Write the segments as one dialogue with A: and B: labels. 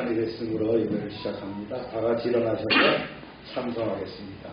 A: 시간이 됐으므로 예배를 시작합니다. 다 같이 일어나셔서 찬송하겠습니다.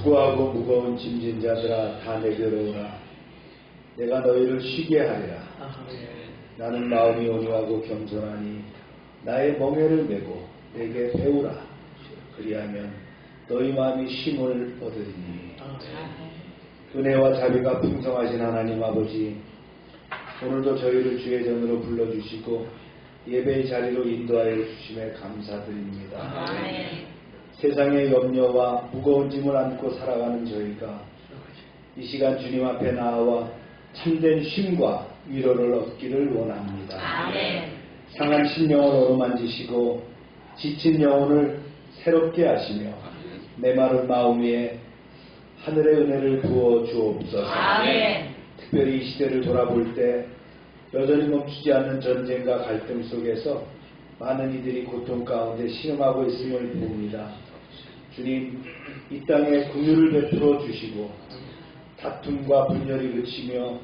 A: 수고하고 무거운 짐진 자들아 다 내게로 오라. 내가 너희를 쉬게 하리라. 나는 마음이 온유하고 겸손하니 나의 멍에를 메고 내게 배우라. 그리하면 너희 마음이 쉼을 얻으리니. 은혜와 자비가 풍성하신 하나님 아버지, 오늘도 저희를 주의 전으로 불러주시고 예배의 자리로 인도하여 주심에 감사드립니다. 세상의 염려와 무거운 짐을 안고 살아가는 저희가 이 시간 주님 앞에 나와 참된 쉼과 위로를 얻기를 원합니다. 상한 심령을 어루만지시고 지친 영혼을 새롭게 하시며 메마른 마음 위에 하늘의 은혜를 부어 주옵소서.
B: 아멘.
A: 특별히 이 시대를 돌아볼 때 여전히 멈추지 않는 전쟁과 갈등 속에서 많은 이들이 고통 가운데 신음하고 있음을 봅니다. 주님, 이 땅에 긍휼을 베풀어 주시고 다툼과 분열이 그치며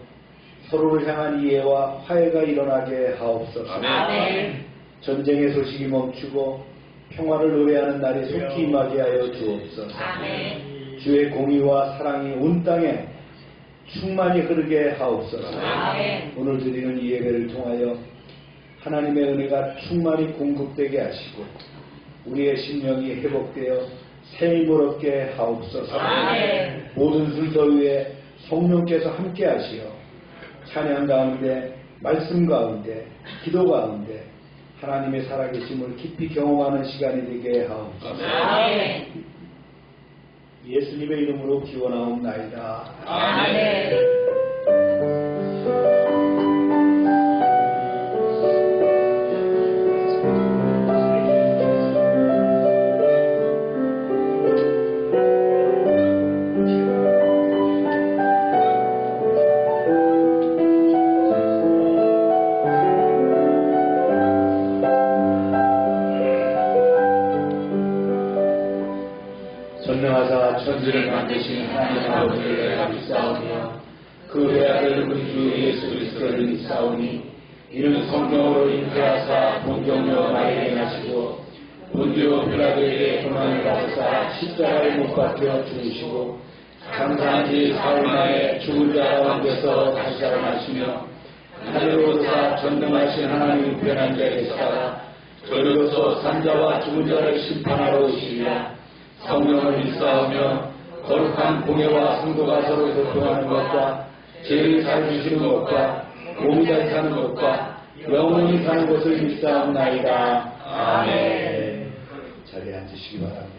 A: 서로를 향한 이해와 화해가 일어나게 하옵소서.
B: 아멘.
A: 전쟁의 소식이 멈추고 평화를 노래하는 날이 속히 임하게 하여 주옵소서.
B: 아멘.
A: 주의 공의와 사랑이 온 땅에 충만히 흐르게 하옵소서.
B: 아멘.
A: 오늘 드리는 이 예배를 통하여 하나님의 은혜가 충만히 공급되게 하시고 우리의 심령이 회복되어 새 힘을 얻게 하옵소서.
B: 아멘.
A: 모든 순서 위에 성령께서 함께 하시어 찬양 가운데, 말씀 가운데, 기도 가운데 하나님의 살아계심을 깊이 경험하는 시간이 되게 하옵소서.
B: 아멘.
A: 예수님의 이름으로 기원하옵나이다.
B: 아멘.
A: 전능하사 천지를 만드신 하나님 아버지를 내가 믿사오며 그 외아들 우리 주 예수 그리스도를 믿사오니 이는 성령으로 잉태하사 본경로 나에게 하시고 본디오 빌라도에게 고난을 받으사 십자가에 못 박혀 죽으시고 장사한 지 사흘 만에 죽은 자 가운데서 다시 살아나시며 하늘로 오르사 전능하신 하나님 우편한 자에 계시다가 저리로서 산자와 죽은 자를 심판하러 오시리라. 성령을 믿사오며 거룩한 공예와 성도가 서로 교통하는 것과 죄를 사주시는 것과 몸이 잘 사는 것과 영원히 사는 것을 믿사옵나이다. 아멘. 자리에 앉으시기 바랍니다.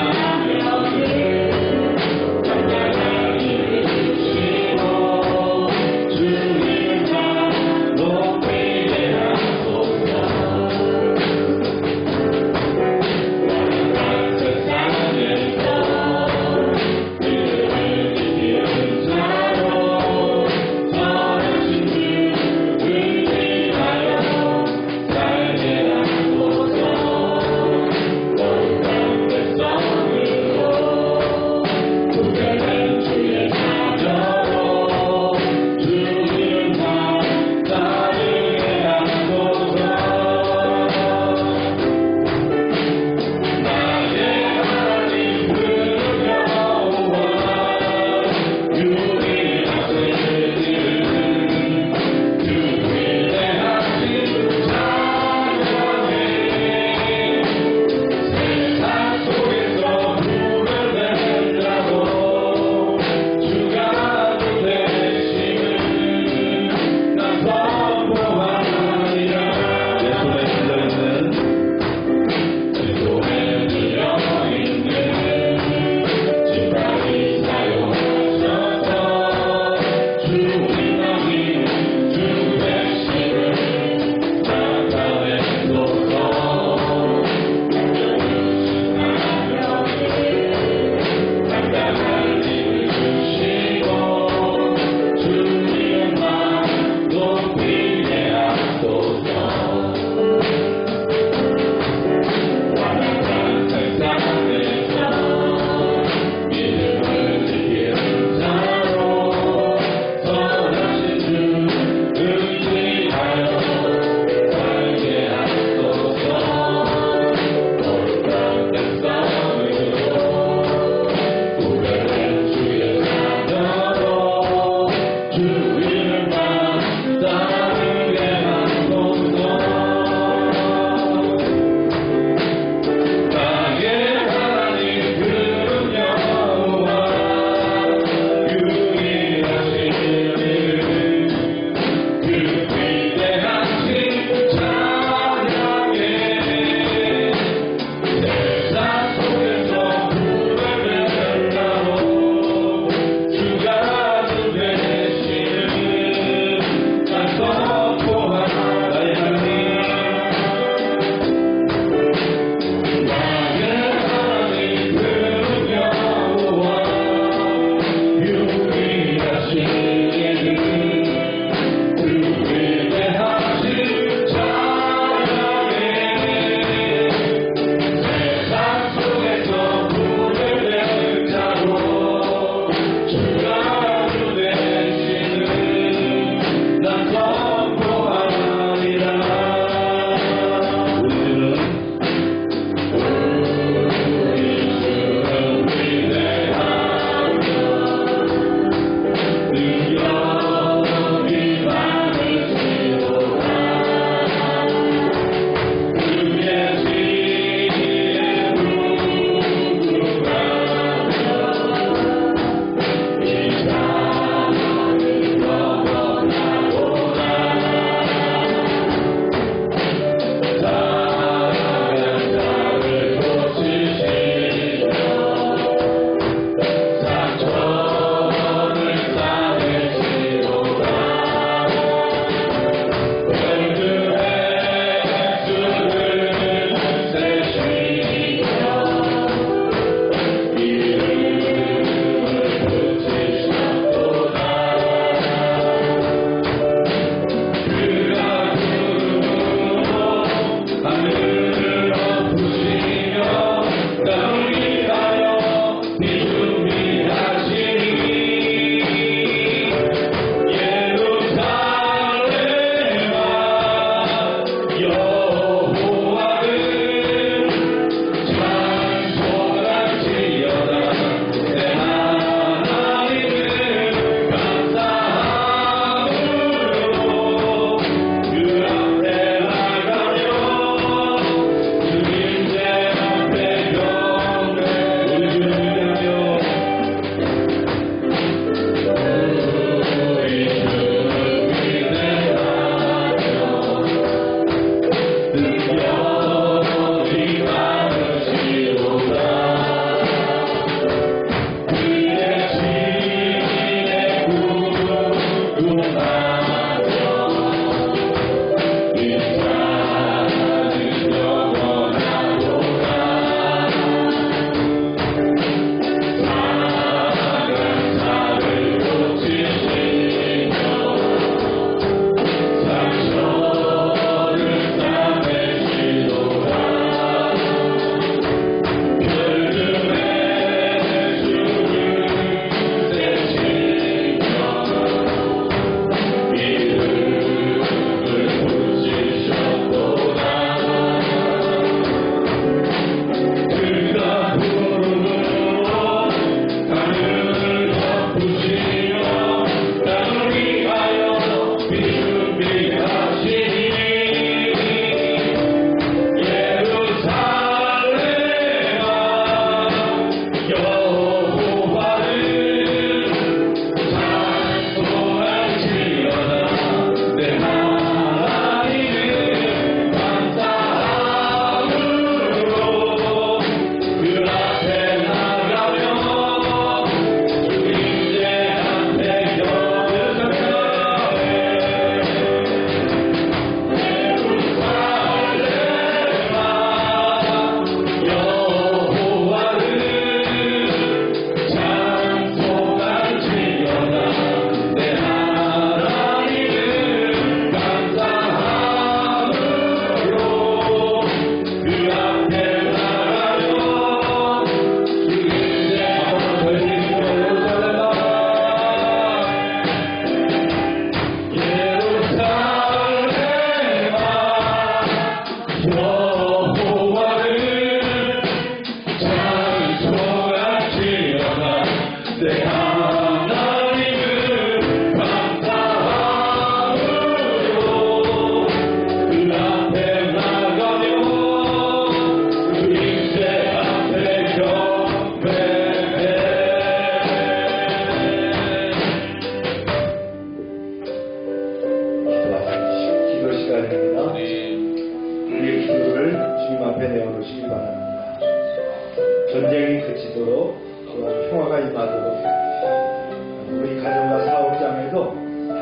C: Bye.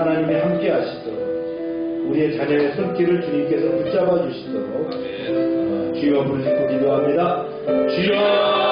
A: 하나님이 함께 하시도록 우리의 자녀의 손길을 주님께서 붙잡아 주시도록 주여 부르짖고 기도합니다. 주여.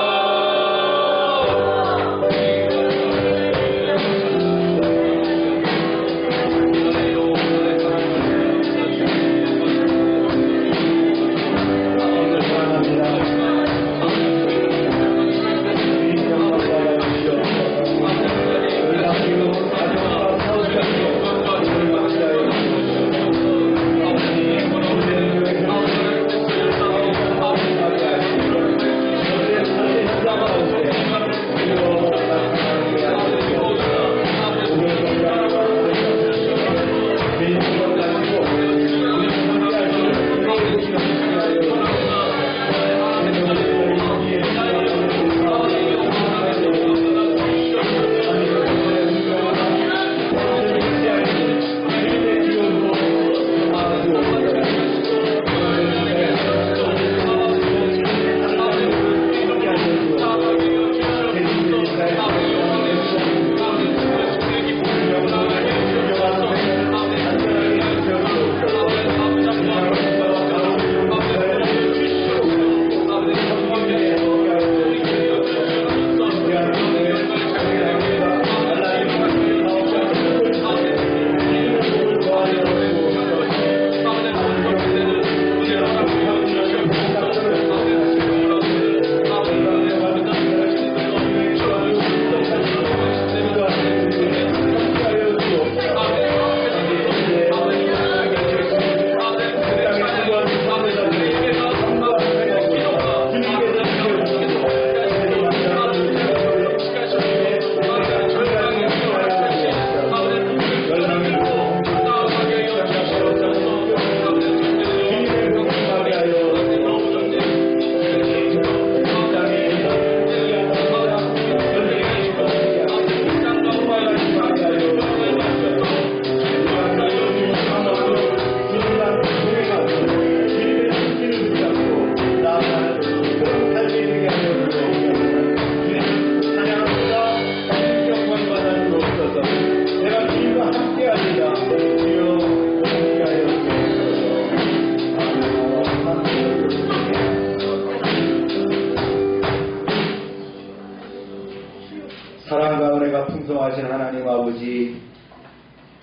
A: 사랑과 은혜가 풍성하신 하나님 아버지,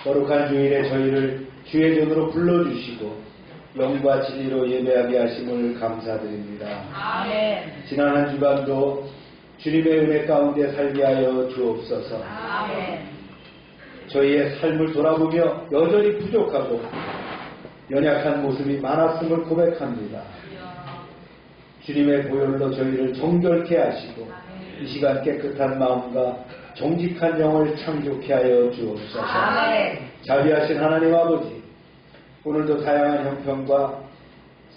A: 거룩한 주일에 저희를 주의 전으로 불러주시고 영과 진리로 예배하게 하심을 감사드립니다.
B: 아멘.
A: 지난 한 주간도 주님의 은혜 가운데 살게 하여 주옵소서.
B: 아멘.
A: 저희의 삶을 돌아보며 여전히 부족하고 연약한 모습이 많았음을 고백합니다. 주님의 보혈로 저희를 정결케 하시고 이 시간 깨끗한 마음과 정직한 영을 창조케 하여 주옵소서.
B: 아멘.
A: 자비하신 하나님 아버지, 오늘도 다양한 형편과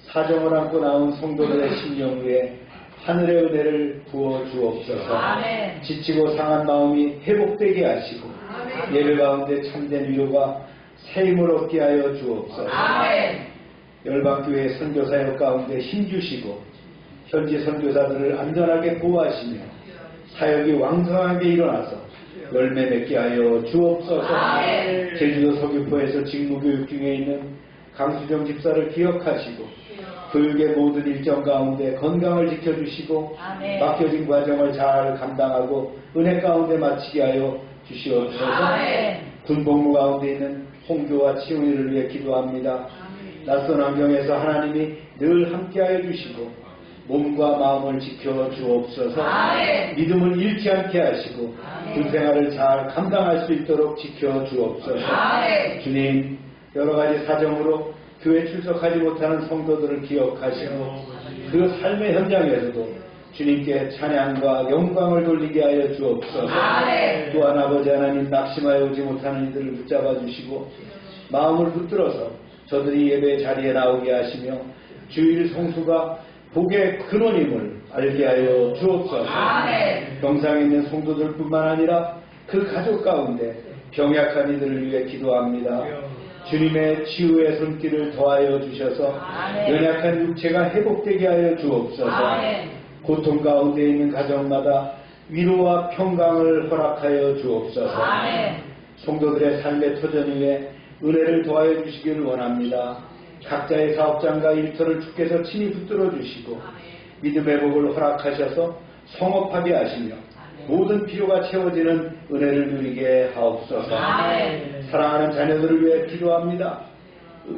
A: 사정을 안고 나온 성도들의 심령 위에 하늘의 은혜를 부어 주옵소서.
B: 아멘.
A: 지치고 상한 마음이 회복되게 하시고 예배 가운데 참된 위로가 새 힘을 얻게 하여 주옵소서.
B: 아멘.
A: 열방교회 선교사역 가운데 힘주시고 현지 선교사들을 안전하게 보호하시며 사역이 왕성하게 일어나서 열매 맺게 하여 주옵소서.
B: 아멘.
A: 제주도 서귀포에서 직무교육 중에 있는 강수정 집사를 기억하시고 교육의 모든 일정 가운데 건강을 지켜주시고
B: 아멘.
A: 맡겨진 과정을 잘 감당하고 은혜 가운데 마치게 하여 주시옵소서.
B: 아멘.
A: 군복무 가운데 있는 홍교와 치훈이를 위해 기도합니다. 낯선 환경에서 하나님이 늘 함께하여 주시고 몸과 마음을 지켜 주옵소서.
B: 아멘.
A: 믿음을 잃지 않게 하시고 군 생활을 잘 감당할 수 있도록 지켜 주옵소서.
B: 아멘.
A: 주님, 여러 가지 사정으로 교회 출석하지 못하는 성도들을 기억하시고 그 삶의 현장에서도 주님께 찬양과 영광을 돌리게 하여 주옵소서.
B: 아멘.
A: 또한 아버지 하나님, 낙심하여 오지 못하는 이들을 붙잡아 주시고 마음을 붙들어서 저들이 예배 자리에 나오게 하시며 주일 성수가 복의 근원임을 알게 하여 주옵소서.
B: 아멘.
A: 병상에 있는 성도들뿐만 아니라 그 가족 가운데 병약한 이들을 위해 기도합니다. 주님의 치유의 손길을 더하여 주셔서
B: 아멘.
A: 연약한 육체가 회복되게 하여 주옵소서.
B: 아멘.
A: 고통 가운데 있는 가정마다 위로와 평강을 허락하여 주옵소서.
B: 아멘.
A: 성도들의 삶의 터전 위에 은혜를 더하여 주시기를 원합니다. 각자의 사업장과 일터를 주께서 친히 붙들어 주시고 믿음의 복을 허락하셔서 성업하게 하시며 모든 필요가 채워지는 은혜를 누리게 하옵소서. 사랑하는 자녀들을 위해 기도합니다.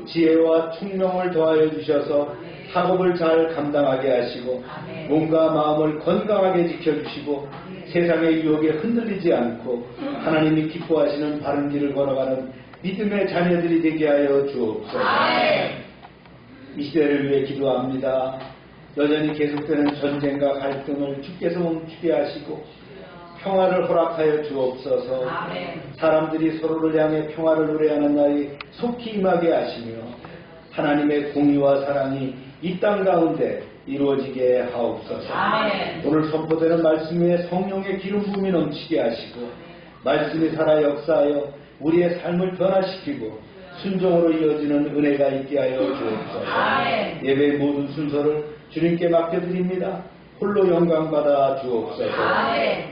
A: 지혜와 총명을 더하여 주셔서 학업을 잘 감당하게 하시고 몸과 마음을 건강하게 지켜주시고 세상의 유혹에 흔들리지 않고 하나님이 기뻐하시는 바른 길을 걸어가는 믿음의 자녀들이 되게 하여 주옵소서. 이 시대를 위해 기도합니다. 여전히 계속되는 전쟁과 갈등을 주께서 멈추게 하시고 평화를 허락하여 주옵소서. 사람들이 서로를 향해 평화를 노래하는 날이 속히 임하게 하시며 하나님의 공의와 사랑이 이 땅 가운데 이루어지게 하옵소서. 오늘 선포되는 말씀 위에 성령의 기름 부음이 넘치게 하시고 말씀이 살아 역사하여 우리의 삶을 변화시키고 순종으로 이어지는 은혜가 있게 하여 주옵소서. 예배의 모든 순서를 주님께 맡겨드립니다. 홀로 영광받아 주옵소서.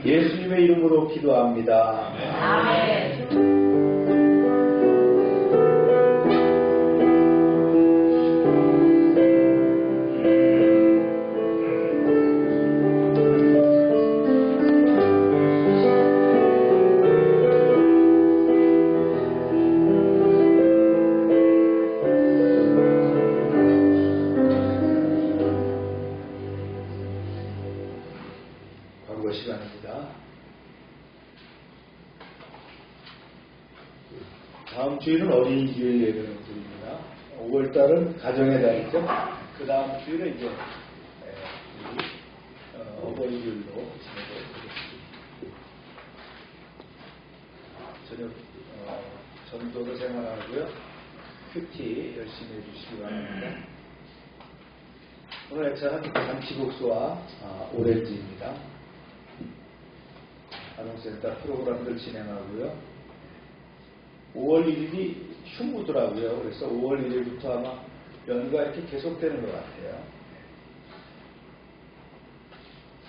A: 예수님의 이름으로 기도합니다. 광고 시간입니다. 다음 주일은 어린이 주일 예배를 드립니다. 5월달은 가정의 달이죠. 그 다음 주일은 이제 어버이주일로 지내도록 하겠습니다. 저녁 전도도 생활하고요. 큐티 열심히 해주시기 바랍니다. 오늘 액차는 잔치국수와 오렌지입니다. 아동센터 프로그램들 진행하고요. 5월 1일이 흉무더라고요. 그래서 5월 1일부터 아마 연가 이렇게 계속되는 것 같아요.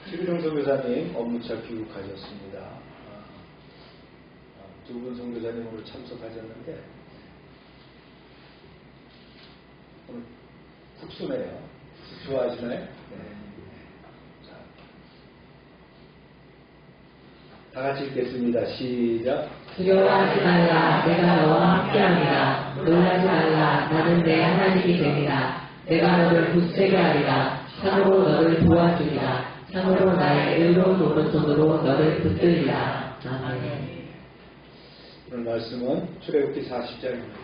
A: 최규정 선교사님 업무차 귀국하셨습니다. 두 분 선교사님 오늘 참석하셨는데 오늘 국수네요. 좋아하시나요? 네. 다 같이 읽겠습니다. 시작.
C: 두려워하지 말라. 내가 너와 함께합니다. 놀라지 말라. 나는 내 하나님이 됩니다. 내가 너를 굳세게 하리라. 참으로 너를 도와주리라. 참으로 나의 의로운 오른손으로 너를 붙들리라. 아멘.
A: 오늘 말씀은 출애굽기 40장입니다.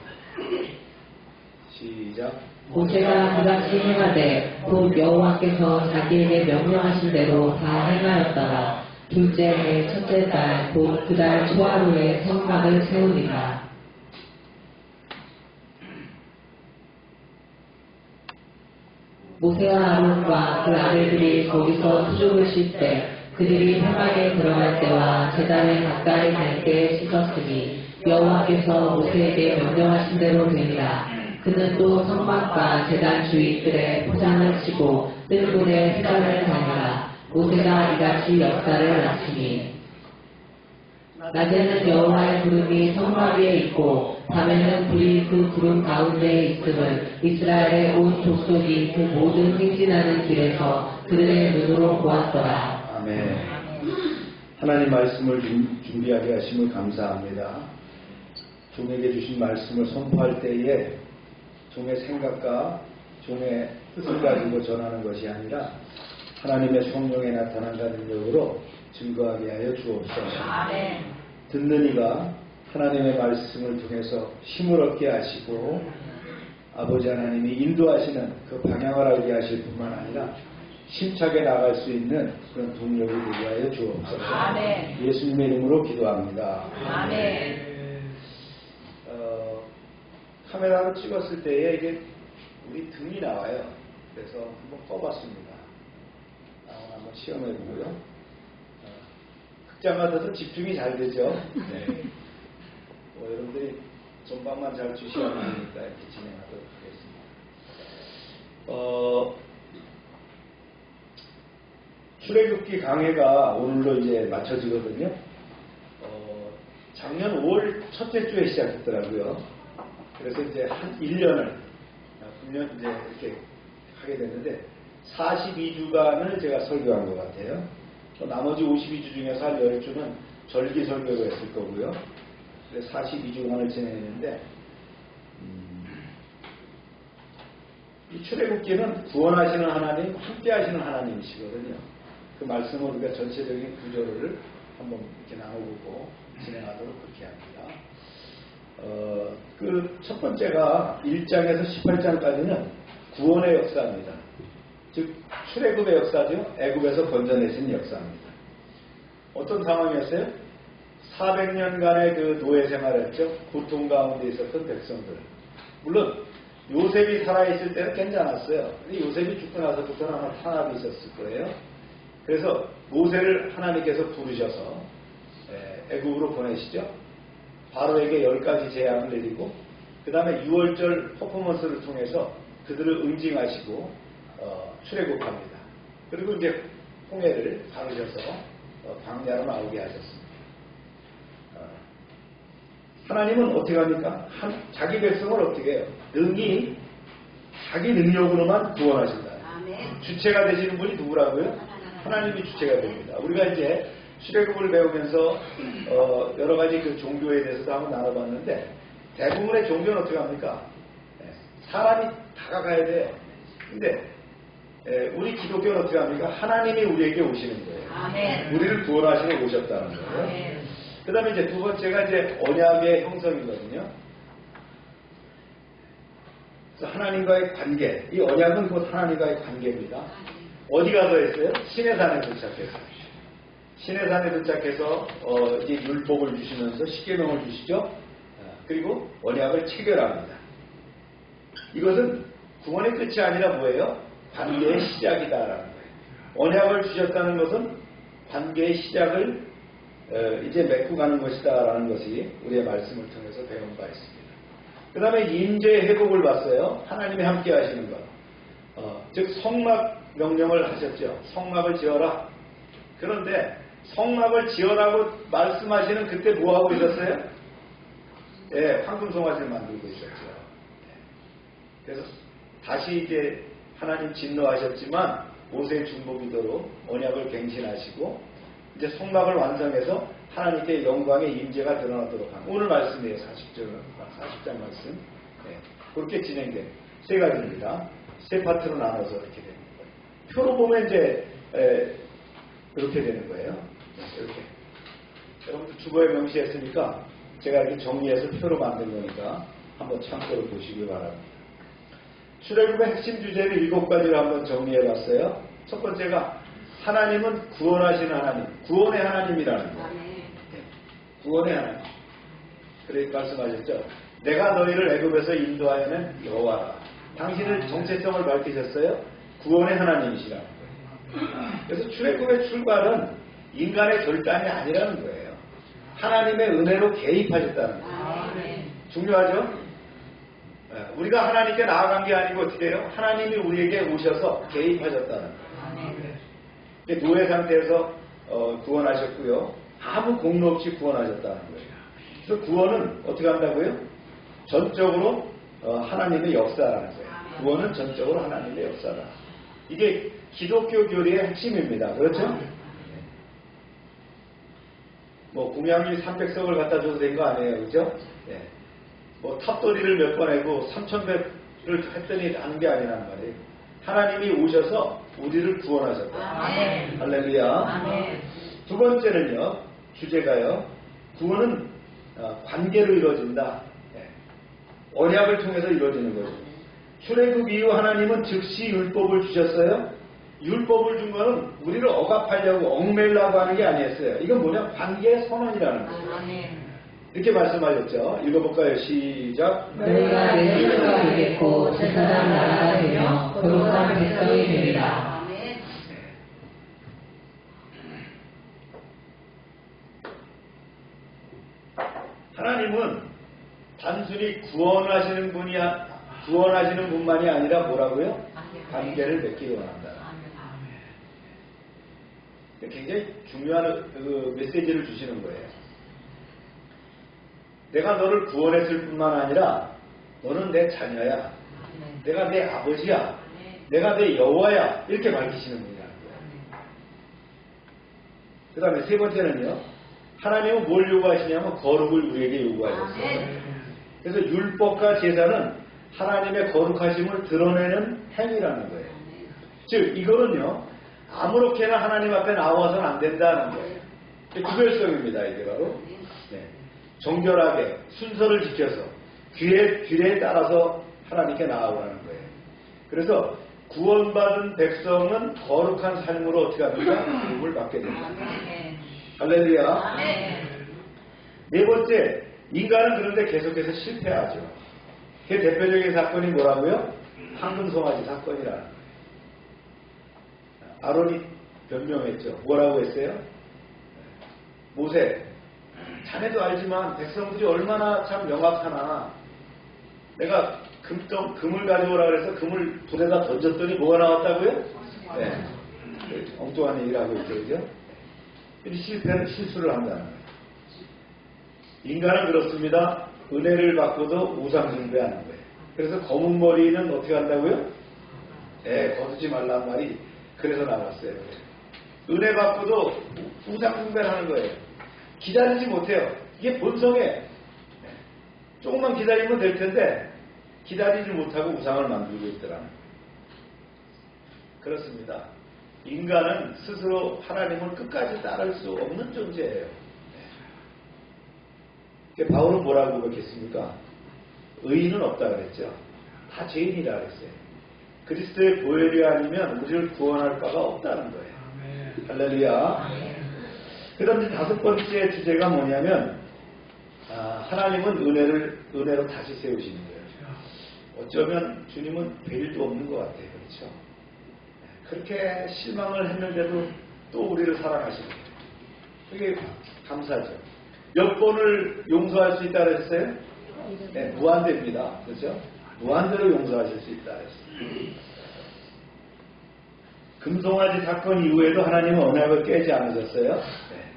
A: 시작.
C: 모세가 그같이 행하되 곧 여호와께서 자기에게 명령하신 대로 다 행하였더라. 둘째 해 첫째 달 곧 그 달 초하루에 성막을 세우리라. 모세와 아론과 그 아들들이 거기서 수족을 쉴 때 그들이 회막에 들어갈 때와 제단에 가까이 갈 때에 씻었으니 여호와께서 모세에게 명령하신 대로 되니라. 그는 또 성막과 제단 주위들에 포장을 치고 뜰문에 회전을 다니라. 모세가 이같이 역사를 마치니 낮에는 여호와의 구름이 성막 위에 있고 밤에는 불이 그 구름 가운데에 있음을 이스라엘의 온 족속이 그 모든 행진하는 길에서 그들의 눈으로 보았더라.
A: 아멘. 하나님 말씀을 준비하게 하심을 감사합니다. 종에게 주신 말씀을 선포할 때에 종의 생각과 종의 뜻을 가지고 전하는 것이 아니라 하나님의 성령에 나타난 능력으로 증거하게 하여 주옵소서.
B: 아멘.
A: 듣는 이가 하나님의 말씀을 통해서 힘을 얻게 하시고 아버지 하나님이 인도하시는 그 방향을 알게 하실 뿐만 아니라 힘차게 나갈 수 있는 그런 동력이 되게 하여 주옵소서.
B: 아멘.
A: 예수님의 이름으로 기도합니다.
B: 아멘.
A: 카메라로 찍었을 때에 이게 우리 등이 나와요. 그래서 한번 꺼봤습니다. 한번 시험해보고요. 극장마다도 집중이 잘 되죠. 네. 여러분들이 전방만 잘 주시면 되니까 이렇게 진행하도록 하겠습니다. 출애굽기 강해가 오늘로 이제 마쳐지거든요. 작년 5월 첫째 주에 시작했더라고요. 그래서 이제 한 1년을 분명 이제 이렇게 하게 됐는데 42주간을 제가 설교한 것 같아요. 또 나머지 52주 중에서 한 10주는 절기 설교를 했을 거고요. 그래서 42주간을 진행했는데 이 출애굽기는 구원하시는 하나님, 함께하시는 하나님이시거든요. 그 말씀을 우리가 전체적인 구조를 한번 이렇게 나눠보고 진행하도록 그렇게 합니다. 그 첫 번째가 1장에서 18장까지는 구원의 역사입니다. 즉 출애굽의 역사죠. 애굽에서 건져내신 역사입니다. 어떤 상황이었어요? 400년간의 그 노예 생활했죠. 고통 가운데 있었던 백성들. 물론 요셉이 살아있을 때는 괜찮았어요. 근데 요셉이 죽고 나서부터는 아마 탄압이 있었을 거예요. 그래서 모세를 하나님께서 부르셔서 애굽으로 보내시죠. 바로에게 10가지 재앙을 내리고 그 다음에 6월절 퍼포먼스를 통해서 그들을 응징하시고 출애굽합니다. 그리고 이제 홍해를 가르셔서 광야로 나오게 하셨습니다. 하나님은 어떻게 합니까? 자기 백성을 어떻게 해요? 능히 자기 능력으로만 구원하신다. 주체가 되시는 분이 누구라고요? 하나님이 주체가 됩니다. 우리가 이제 출애굽을 배우면서 여러 가지 그 종교에 대해서도 한번 나눠봤는데 대부분의 종교는 어떻게 합니까? 사람이 다가가야 돼요. 근데 우리 기독교는 어떻게 합니까? 하나님이 우리에게 오시는 거예요.
B: 아멘.
A: 우리를 구원하시러 오셨다는 거예요. 그 다음에 이제 두 번째가 이제 언약의 형성이거든요. 그래서 하나님과의 관계, 이 언약은 곧 하나님과의 관계입니다. 어디 가서 했어요? 시내산에 도착했어요. 시내산에 도착해서 이제 율법을 주시면서 십계명을 주시죠. 그리고 언약을 체결합니다. 이것은 구원의 끝이 아니라 뭐예요? 관계의 시작이다라는 거예요. 언약을 주셨다는 것은 관계의 시작을 이제 맺고 가는 것이다라는 것이 우리의 말씀을 통해서 배운 바 있습니다. 그 다음에 인재의 회복을 봤어요. 하나님이 함께 하시는 것. 즉 성막 명령을 하셨죠. 성막을 지어라. 그런데 성막을 지어라고 말씀하시는 그때 뭐하고 있었어요? 황금 송아지를 만들고 있었죠. 그래서 다시 이제 하나님 진노하셨지만 모세의 중보기도로 언약을 갱신하시고 이제 성막을 완성해서 하나님께 영광의 임재가 드러나도록 한 오늘 말씀이에요. 40장 말씀. 그렇게 진행된 세 가지입니다. 세 파트로 나눠서 이렇게 되는 거예요. 표로 보면 이제 이렇게 되는 거예요. 이렇게. 여러분들 주보에 명시했으니까 제가 이렇게 정리해서 표로 만든 거니까 한번 참고로 보시기 바랍니다. 출애굽의 핵심 주제를 7가지를 한번 정리해 봤어요. 첫 번째가 하나님은 구원하시는 하나님, 구원의 하나님이라는 거예요. 구원의 하나님. 그렇게 말씀하셨죠. 내가 너희를 애굽에서 인도하여낸 여호와라. 당신의 정체성을 밝히셨어요. 구원의 하나님이시라는 거예요. 그래서 출애굽의 출발은 인간의 결단이 아니라는 거예요. 하나님의 은혜로 개입하셨다는 거예요. 중요하죠? 우리가 하나님께 나아간 게 아니고 어떻게 해요? 하나님이 우리에게 오셔서 개입하셨다는 거예요. 노예 상태에서 구원하셨고요. 아무 공로 없이 구원하셨다는 거예요. 그래서 구원은 어떻게 한다고요? 전적으로 하나님의 역사라는 거예요. 구원은 전적으로 하나님의 역사다. 이게 기독교 교리의 핵심입니다. 그렇죠? 뭐 공양주 300석을 갖다 줘도 된 거 아니에요. 그렇죠? 뭐 탑돌이를 몇 번 하고 3,100을 했더니 하는 게 아니란 말이에요. 하나님이 오셔서 우리를 구원하셨다.
B: 아멘.
A: 할렐루야.
B: 아멘.
A: 두 번째는요. 주제가요. 구원은 관계로 이루어진다. 언약을 통해서 이루어지는 거죠. 출애굽 이후 하나님은 즉시 율법을 주셨어요. 율법을 준 거는 우리를 억압하려고 얽매려고 하는 게 아니었어요. 이건 뭐냐? 관계의 선언이라는 거예요.
B: 아멘.
A: 이렇게 말씀하셨죠. 읽어볼까요? 시작.
C: 너희가 내 소유가 되겠고 제사장 나라가 되며 거룩한 백성이 되리라.
B: 아멘.
A: 하나님은 단순히 구원하시는 분만이 아니라 뭐라고요? 관계를 맺기 원한다. 굉장히 중요한 그 메시지를 주시는 거예요. 내가 너를 구원했을 뿐만 아니라 너는 내 자녀야. 내가 내 아버지야. 내가 내 여호와야. 이렇게 밝히시는 분이라는 거예요. 그 다음에 세 번째는요. 하나님은 뭘 요구하시냐면 거룩을 우리에게 요구하셨어요. 그래서 율법과 제사는 하나님의 거룩하심을 드러내는 행위라는 거예요. 즉 이거는요. 아무렇게나 하나님 앞에 나와서는 안 된다는 거예요. 구별성입니다. 이게 바로. 네. 정결하게 순서를 지켜서 규례에 따라서 하나님께 나아오라는 거예요. 그래서 구원받은 백성은 거룩한 삶으로 어떻게 합니까? 구원을 받게 됩니다. 할렐루야. 네 번째, 인간은 그런데 계속해서 실패하죠. 그 대표적인 사건이 뭐라고요? 황금송아지 사건이라는 거예요. 아론이 변명했죠. 뭐라고 했어요? 모세, 자네도 알지만 백성들이 얼마나 참 영악하나. 내가 금을 가져오라 그래서 금을 불에다 던졌더니 뭐가 나왔다고요? 네. 엉뚱한 얘기를 하고 있죠. 그죠? 실수를 한다는 거예요. 인간은 그렇습니다. 은혜를 받고도 우상숭배하는 거예요. 그래서 검은 머리는 어떻게 한다고요? 네, 거두지 말란 말이 그래서 나왔어요. 은혜 받고도 우상숭배를 하는 거예요. 기다리지 못해요. 이게 본성에 조금만 기다리면 될 텐데 기다리지 못하고 우상을 만들고 있더라는 거예요. 그렇습니다. 인간은 스스로 하나님을 끝까지 따를 수 없는 존재예요. 바울은 뭐라고 고백했습니까? 의인은 없다 그랬죠. 다 죄인이라 그랬어요. 그리스도의 보혈이 아니면 우리를 구원할 바가 없다는 거예요. 할렐루야. 그 다음 다섯 번째 주제가 뭐냐면 하나님은 은혜로 다시 세우시는 거예요. 어쩌면 주님은 별일도 없는 것 같아요. 그렇죠? 그렇게 실망을 했는데도 또 우리를 사랑하시는 거예요. 그게 감사죠. 몇 번을 용서할 수 있다 그랬어요? 네, 무한대입니다. 그렇죠? 무한대로 용서하실 수 있다 그랬어요. 금송아지 사건 이후에도 하나님은 언약을 깨지 않으셨어요. 네.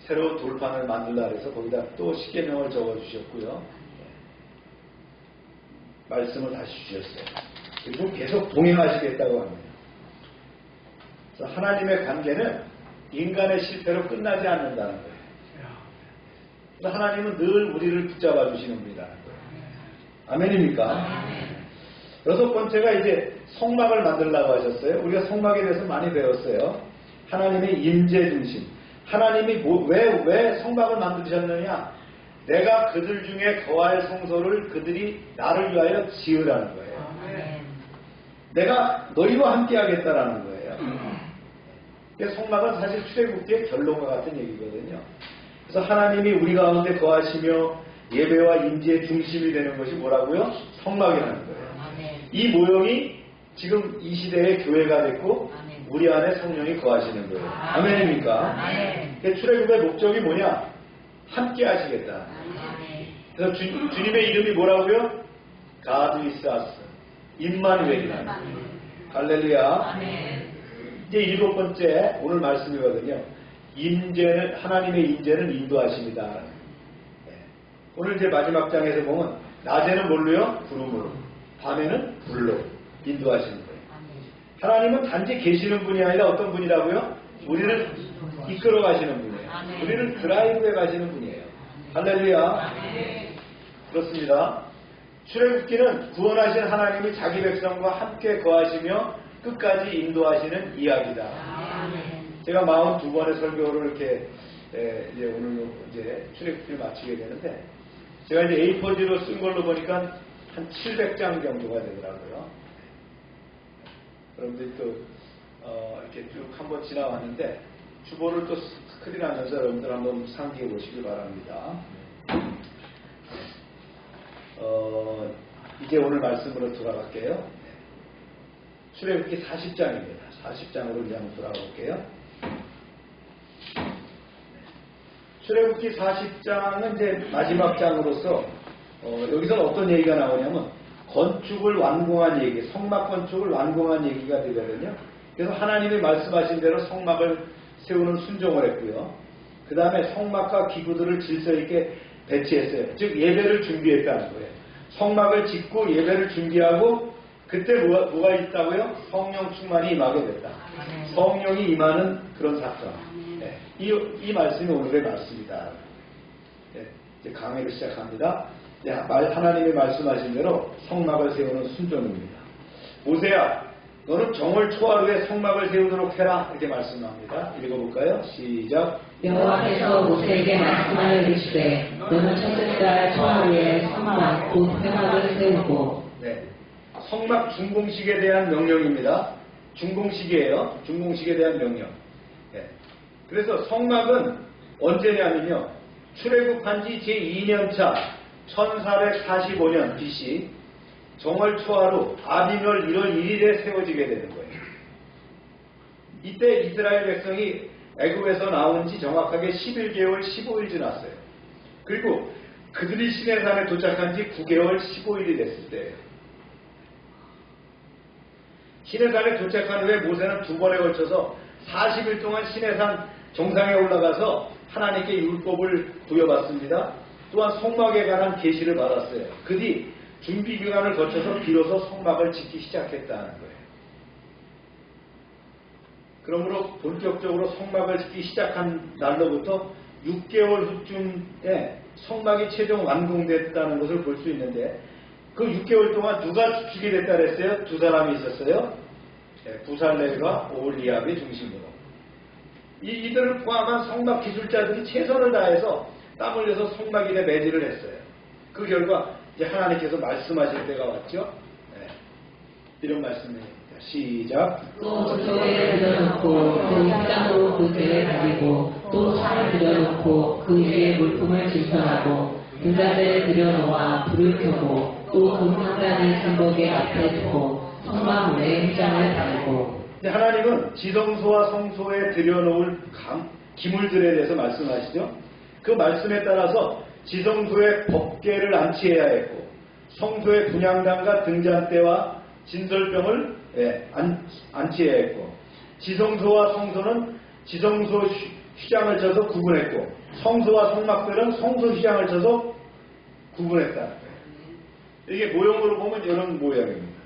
A: 새로 돌판을 만들라 그래서 거기다 또 십계명을 적어주셨고요. 네. 말씀을 다시 주셨어요. 그리고 계속 동행하시겠다고 합니다. 그래서 하나님의 관계는 인간의 실패로 끝나지 않는다는 거예요. 그래서 하나님은 늘 우리를 붙잡아 주시는 분이라는 거예요. 아멘입니까? 여섯 번째가 이제 성막을 만들라고 하셨어요. 우리가 성막에 대해서 많이 배웠어요. 하나님의 임재 중심. 하나님이 왜 성막을 만드셨느냐? 내가 그들 중에 거할 성소를 그들이 나를 위하여 지으라는 거예요. 내가 너희와 함께 하겠다라는 거예요. 성막은 사실 출애굽기의 결론과 같은 얘기거든요. 그래서 하나님이 우리 가운데 거하시며 예배와 임재의 중심이 되는 것이 뭐라고요? 성막이라는 거예요. 이 모형이 지금 이 시대의 교회가 됐고 우리 안에 성령이 거하시는 거예요. 아멘입니까? 출애굽의 목적이 뭐냐? 함께 하시겠다. 그래서 주님의 이름이 뭐라고요? God is us. 임마누엘이라는 거예요. 할렐루야. 이제 일곱 번째 오늘 말씀이거든요. 임재는 하나님의 임재는 인도하십니다. 네. 오늘 이제 마지막 장에서 보면 낮에는 뭘로요? 구름으로, 밤에는 불로 인도하시는 거예요. 하나님은 단지 계시는 분이 아니라 어떤 분이라고요? 우리를 이끌어 가시는 분이에요. 우리를 드라이브해 가시는 분이에요. 할렐루야. 그렇습니다. 출애굽기는 구원하신 하나님이 자기 백성과 함께 거하시며 끝까지 인도하시는 이야기다. 제가 42번의 설교를 이렇게 이제 오늘 이제 출애굽기를 마치게 되는데 제가 이제 A4지로 쓴 걸로 보니까 한 700장 정도가 되더라고요. 여러분들이 또 이렇게 쭉 한번 지나왔는데 주보를 또 스크린하면서 여러분들 한번 상기해 보시기 바랍니다. 이제 오늘 말씀으로 돌아갈게요. 출애굽기 40장입니다. 40장으로 이제 한번 돌아볼게요. 출애굽기 40장은 이제 마지막 장으로서 여기서는 어떤 얘기가 나오냐면 건축을 완공한 얘기, 성막 건축을 완공한 얘기가 되거든요. 그래서 하나님이 말씀하신 대로 성막을 세우는 순종을 했고요. 그 다음에 성막과 기구들을 질서 있게 배치했어요. 즉 예배를 준비했다는 거예요. 성막을 짓고 예배를 준비하고 그때 뭐가 있다고요? 성령 충만이 임하게 됐다. 성령이 임하는 그런 사건. 네. 이 말씀이 오늘의 말씀이다. 네. 이제 강의를 시작합니다. 네. 하나님의 말씀하신 대로 성막을 세우는 순종입니다. 모세야, 너는 정월 초하루에 성막을 세우도록 해라. 이렇게 말씀합니다. 읽어볼까요? 시작.
C: 여호와께서 모세에게 말씀하여 이르시되 너는 첫째 달 초하루에 성막 곧 회막을 세우고.
A: 네. 성막 준공식에 대한 명령입니다. 준공식이에요. 준공식에 대한 명령. 네. 그래서 성막은 언제냐면요. 출애굽한 지 제2년차 1445년 BC 정월 초하루 아비멸 1월 1일에 세워지게 되는 거예요. 이때 이스라엘 백성이 애굽에서 나온 지 정확하게 11개월 15일 지났어요. 그리고 그들이 시내산에 도착한 지 9개월 15일이 됐을 때예요. 시내산에 도착한 후에 모세는 두 번에 걸쳐서 40일 동안 시내산 정상에 올라가서 하나님께 율법을 부여받습니다. 또한 성막에 관한 계시를 받았어요. 그 뒤 준비 기간을 거쳐서 비로소 성막을 짓기 시작했다는 거예요. 그러므로 본격적으로 성막을 짓기 시작한 날로부터 6개월 후쯤에 성막이 최종 완공됐다는 것을 볼 수 있는데 그 6개월 동안 누가 주축이 됐다 그랬어요? 두 사람이 있었어요. 부살렐과 오홀리압의 중심으로. 이들을 포함한 성막 기술자들이 최선을 다해서 땀 흘려서 성막 일에 매질을 했어요. 그 결과 이제 하나님께서 말씀하실 때가 왔죠. 네. 이런 말씀입니다. 시작.
C: 또 저에 들여놓고 그 휘장으로 그 배에 달리고 또 산을 들여놓고 그 위에 물품을 질서하고 등잔대에 들여놓아 불을 켜고 또 금상단이 성벽의 앞에 두고 성막 문에 휘장을 달고.
A: 하나님은 지성소와 성소에 들여놓을 기물들에 대해서 말씀하시죠. 그 말씀에 따라서 지성소에 법궤를 안치해야 했고 성소에 분향단과 등잔대와 진설병을 안치해야 했고 지성소와 성소는 지성소 휘장을 쳐서 구분했고 성소와 성막들은 성소 휘장을 쳐서 구분했다는 거예요. 이게 모형으로 보면 이런 모양입니다.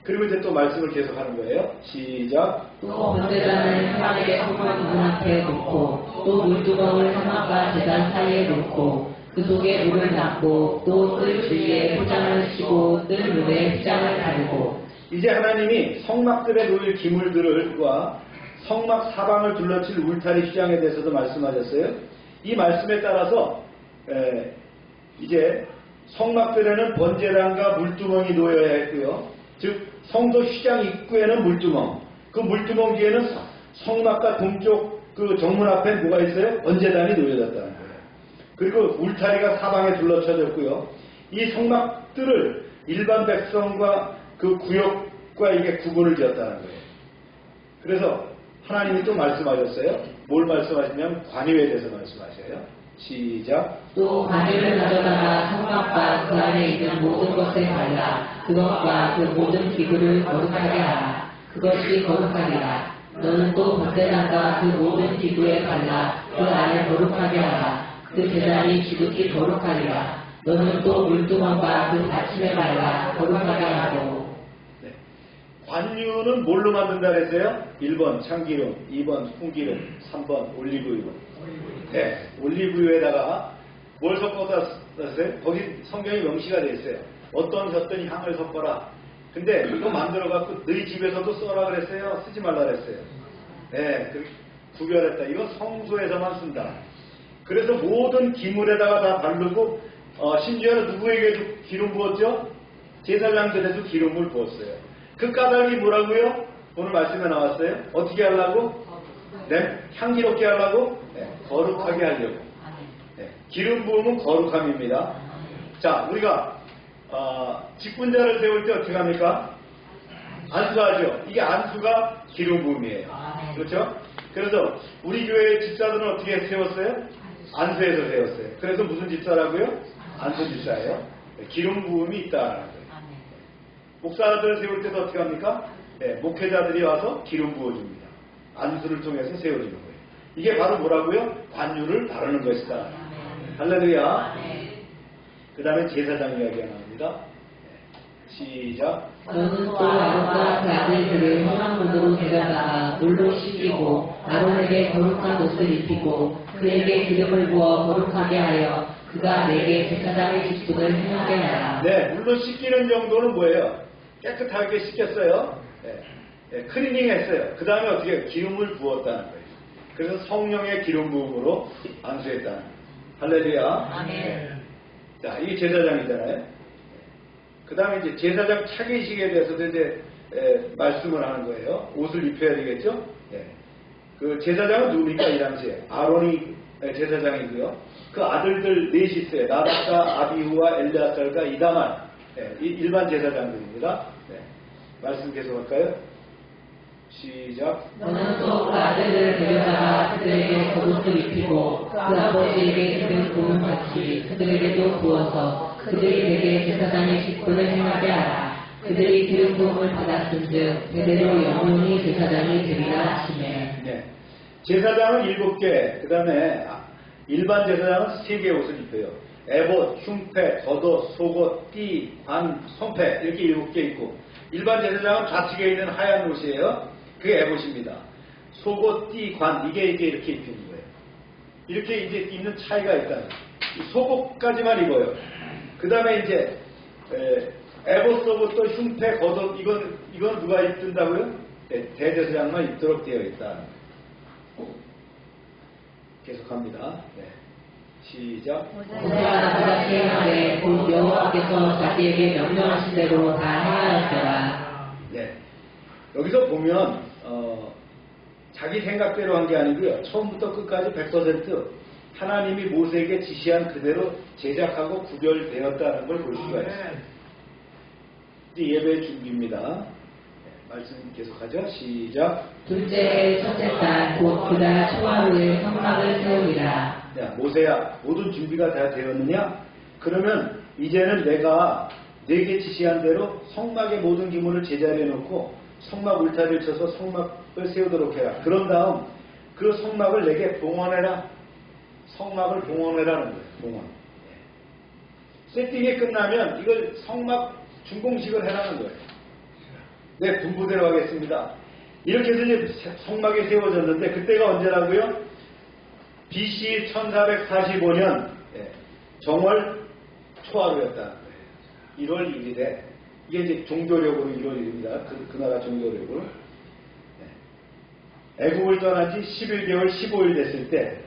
A: 그리고 이제 또 말씀을 계속하는 거예요. 시작.
C: 또 번제단을 회막의 성막 문 앞에 놓고 또 물두멍을 성막과 제단 사이에 놓고 그 속에 물을 놨고 또 뜰 주위에 포장을 씌고 뜰 문에 휘장을 달고.
A: 이제 하나님이 성막들에 놓일 기물들과 성막 사방을 둘러칠 울타리 휘장에 대해서도 말씀하셨어요. 이 말씀에 따라서 이제 성막들에는 번제단과 물두멍이 놓여야 했고요. 즉 성소 휘장 입구에는 물두멍, 그 물두멍 뒤에는 성막과 동쪽 그 정문 앞에 뭐가 있어요? 번제단이 놓여졌다는 거예요. 그리고 울타리가 사방에 둘러쳐졌고요. 이 성막들을 일반 백성과 그 구역과 이게 구분을 지었다는 거예요. 그래서 하나님이 또 말씀하셨어요. 뭘 말씀하시냐면 관유에 대해서 말씀하셔요. 시작.
C: 또 관유를 가져다가 성막과 그 안에 있는 모든 것에 발라 그것과 그 모든 기구를 거룩하게 하라. 그것이 거룩하리라. 너는 또 번제단과 그 모든 기구에 발라 그 안에 거룩하게 하라. 그 제단이 지극히 거룩하리라. 너는 또 물두멍과 그 받침에 발라 거룩하게 하고.
A: 네. 관유는 뭘로 만든다 그랬어요? 1번 참기름, 2번 콩기름, 3번 올리브유. 네, 올리브유에다가 뭘 섞어서 썼어요? 거기 성경이 명시가 되어 있어요. 어떤 향을 섞어라. 근데 이거 만들어갖고 너희 집에서도 써라 그랬어요? 쓰지 말라 그랬어요? 네, 구별했다. 이건 성소에서만 쓴다. 그래서 모든 기물에다가 다 바르고 심지어는 누구에게도 기름 부었죠? 제사장들에도 기름을 부었어요. 그 까닭이 뭐라고요? 오늘 말씀에 나왔어요. 어떻게 하려고? 네, 향기롭게 하려고? 네, 거룩하게 하려고. 네, 기름 부음은 거룩함입니다. 자, 우리가 직분자를 세울 때 어떻게 합니까? 안수하죠. 이게 안수가 기름 부음이에요. 그렇죠? 그래서 우리 교회 집사들은 어떻게 세웠어요? 안수해서 세웠어요. 그래서 무슨 집사라고요? 안수 집사예요. 네, 기름 부음이 있다라는 거예요. 목사들 세울 때도 어떻게 합니까? 네, 목회자들이 와서 기름 부어줍니다. 안수를 통해서 세워주는 거예요. 이게 바로 뭐라고요? 관유를 바르는 것이다. 할렐루야.
B: 아멘.
A: 그 다음에 제사장 이야기가 나옵니다. 시작.
C: 너는 또 아론과 그 아들들을 회막문으로 데려다가 물로 씻기고 아론에게 거룩한 옷을 입히고 그에게 기름을 부어 거룩하게 하여 그가 내게 제사장의 직분을 행하게 하라.
A: 네, 물로 씻기는 정도는 뭐예요? 깨끗하게 씻겼어요. 클리닝 했어요. 그 다음에 어떻게 해요? 기름을 부었다는 거예요. 그래서 성령의 기름 부음으로 안수했다는 거예요. 할렐루야.
B: 아멘.
A: 자, 이게 제사장이잖아요. 그 다음에 이제 제사장 차기식에 대해서도 이제 말씀을 하는 거예요. 옷을 입혀야 되겠죠? 그 제사장은 누굽니까? 이 당시에 아론이 제사장이고요. 그 아들들 넷이 있어요. 나답과 아비후와 엘르아살과 이다만, 일반 제사장들입니다. 말씀 계속할까요? 시작.
C: 너는 또 그 아들을 데려다가 그들에게 겉옷을 입히고 그 아버지에게 기름 부음 같이 그들에게도 부어서 그들이 내게 제사장의 직분을 행하게 하라. 그들이 기름 부음을 받았은즉 대대로 영원히 제사장이 되리라 하시매.
A: 네. 제사장은 7개, 그 다음에 일반 제사장은 3개의 옷을 입혀요. 에봇, 흉패, 겉옷, 속옷, 띠, 관, 손패 이렇게 7개 있고, 일반 제사장은 좌측에 있는 하얀 옷이에요. 그게 에봇입니다. 속옷, 띠, 관 이게 이렇게 입히는 거예요. 이렇게 이제 입는 차이가 있다. 속옷까지만 입어요. 그 다음에 이제 에봇, 속옷도 흉패, 겉옷 이건 누가 입든다고요? 대제사장만 입도록 되어 있다. 계속합니다. 시작.
C: 모세가 그같이 행하되 곧 여호와께서 자기에게 명령하신 대로 다 행하였더라.
A: 네. 여기서 보면 자기 생각대로 한 게 아니고요. 처음부터 끝까지 100% 하나님이 모세에게 지시한 그대로 제작하고 구별되었다는 걸 볼 수가 있어요. 이제 예배 준비입니다. 말씀 계속하죠. 시작.
C: 둘째 첫째 달 곧 그달 초하루에 성막을 세우리라.
A: 야, 모세야, 모든 준비가 다 되었느냐? 그러면 이제는 내가 네게 지시한 대로 성막의 모든 기물을 제자리에 놓고 성막 울타리를 쳐서 성막을 세우도록 해라. 그런 다음 그 성막을 내게 봉헌해라. 성막을 봉헌해라는 거예요. 봉헌. 세팅이 끝나면 이걸 성막 준공식을 해라는 거예요. 네, 분부대로 하겠습니다. 이렇게 해서 이제 성막이 세워졌는데 그때가 언제라고요? BC 1445년 정월 초하루였다는 거예요. 1월 1일에 이게 이제 종교력으로 1월 1일입니다. 그 나라 종교력으로. 애국을 떠난 지 11개월 15일 됐을 때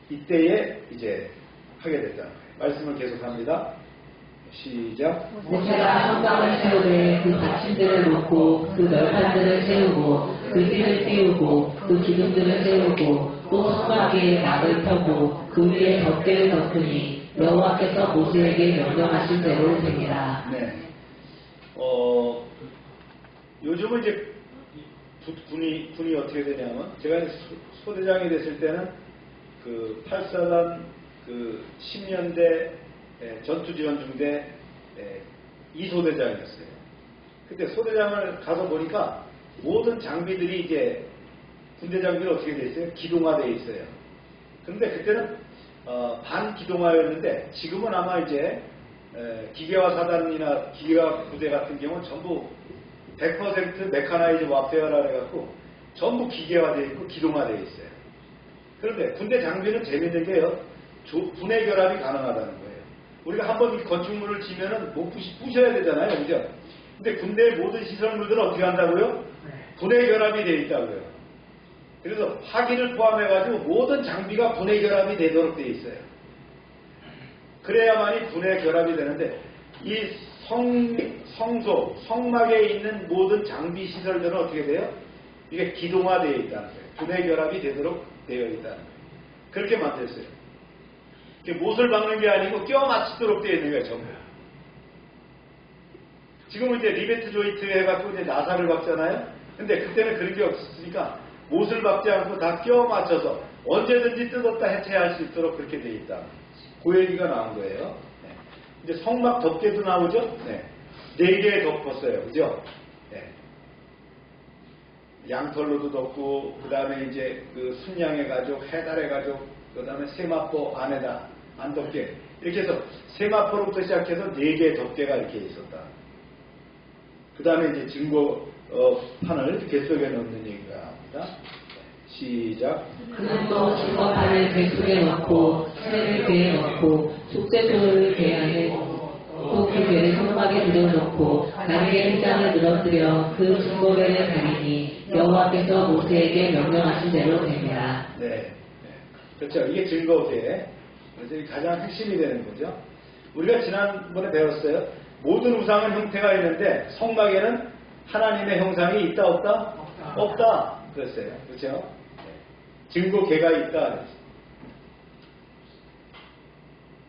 A: 이때에 이제 하게 됐다는 거예요. 말씀을 계속합니다. 시작.
C: 모세가 성막을 세우되 그 받침들을 놓고 그 널판들을 세우고 그 띠를 띄우고 그 기둥들을 세우고 또 성막 위에 낙을 펴고 그 위에 덮개를 덮으니 여호와께서 모세에게 명령하신 대로 되니라.
A: 네. 요즘은 이제 군이 어떻게 되냐면 제가 이제 소대장이 됐을 때는 그 8사단 그 10년대 전투지원중대 2소대장이었어요. 그때 소대장을 가서 보니까 모든 장비들이 이제 군대 장비는 어떻게 돼 있어요? 기동화되어 있어요. 그런데 그때는 반기동화였는데 지금은 아마 이제 기계화 사단이나 기계화 부대 같은 경우는 전부 100% 메카나이즈 와페어라 해갖고 전부 기계화되어 있고 기동화되어 있어요. 그런데 군대 장비는 재밌는 게요. 분해 결합이 가능하다는 거예요. 우리가 한번 이 건축물을 지면은 못 부셔야 되잖아요. 그죠? 근데 군대의 모든 시설물들은 어떻게 한다고요? 분해 결합이 되어 있다고요. 그래서 화기를 포함해가지고 모든 장비가 분해 결합이 되도록 되어 있어요. 그래야만이 분해 결합이 되는데 이 성막에 있는 모든 장비 시설들은 어떻게 돼요? 이게 기동화되어 있다는 거예요. 분해 결합이 되도록 되어 있다는 거예요. 그렇게 만들었어요. 못을 박는 게 아니고 껴 맞추도록 되어 있는 거예요, 전부. 지금은 이제 리베트 조이트 해갖고 이제 나사를 박잖아요? 근데 그때는 그런 게 없었으니까 못을 박지 않고 다 껴 맞춰서 언제든지 뜯었다 해체할 수 있도록 그렇게 되어 있다. 그 얘기가 나온 거예요. 네. 이제 성막 덮개도 나오죠? 네. 4개 덮었어요. 그죠? 네. 양털로도 덮고, 그 다음에 이제 그 순양의 가족, 해달의 가족, 그 다음에 세마포 안에다 안덮개 이렇게 해서 세마포로부터 시작해서 4개의 덮개가 이렇게 있었다. 그 다음에 이제 증거판을 개 속에 넣는 얘기가 나옵니다. 시작.
C: 그는 또 증거판을 개 속에 넣고 채를 배에 넣고 속죄소를 배 안에 또 그 배를 성막에 들여놓고 가리개 1장을 늘어뜨려 그 증거배를 가리니 여호와께서 모세에게 명령하신 대로 됩니다.
A: 네. 그렇죠. 이게 증거배. 그래서 이게 가장 핵심이 되는 거죠. 우리가 지난번에 배웠어요. 모든 우상은 형태가 있는데 성막에는 하나님의 형상이 있다 없다? 없다. 그랬어요. 그렇죠? 증거계가 있다.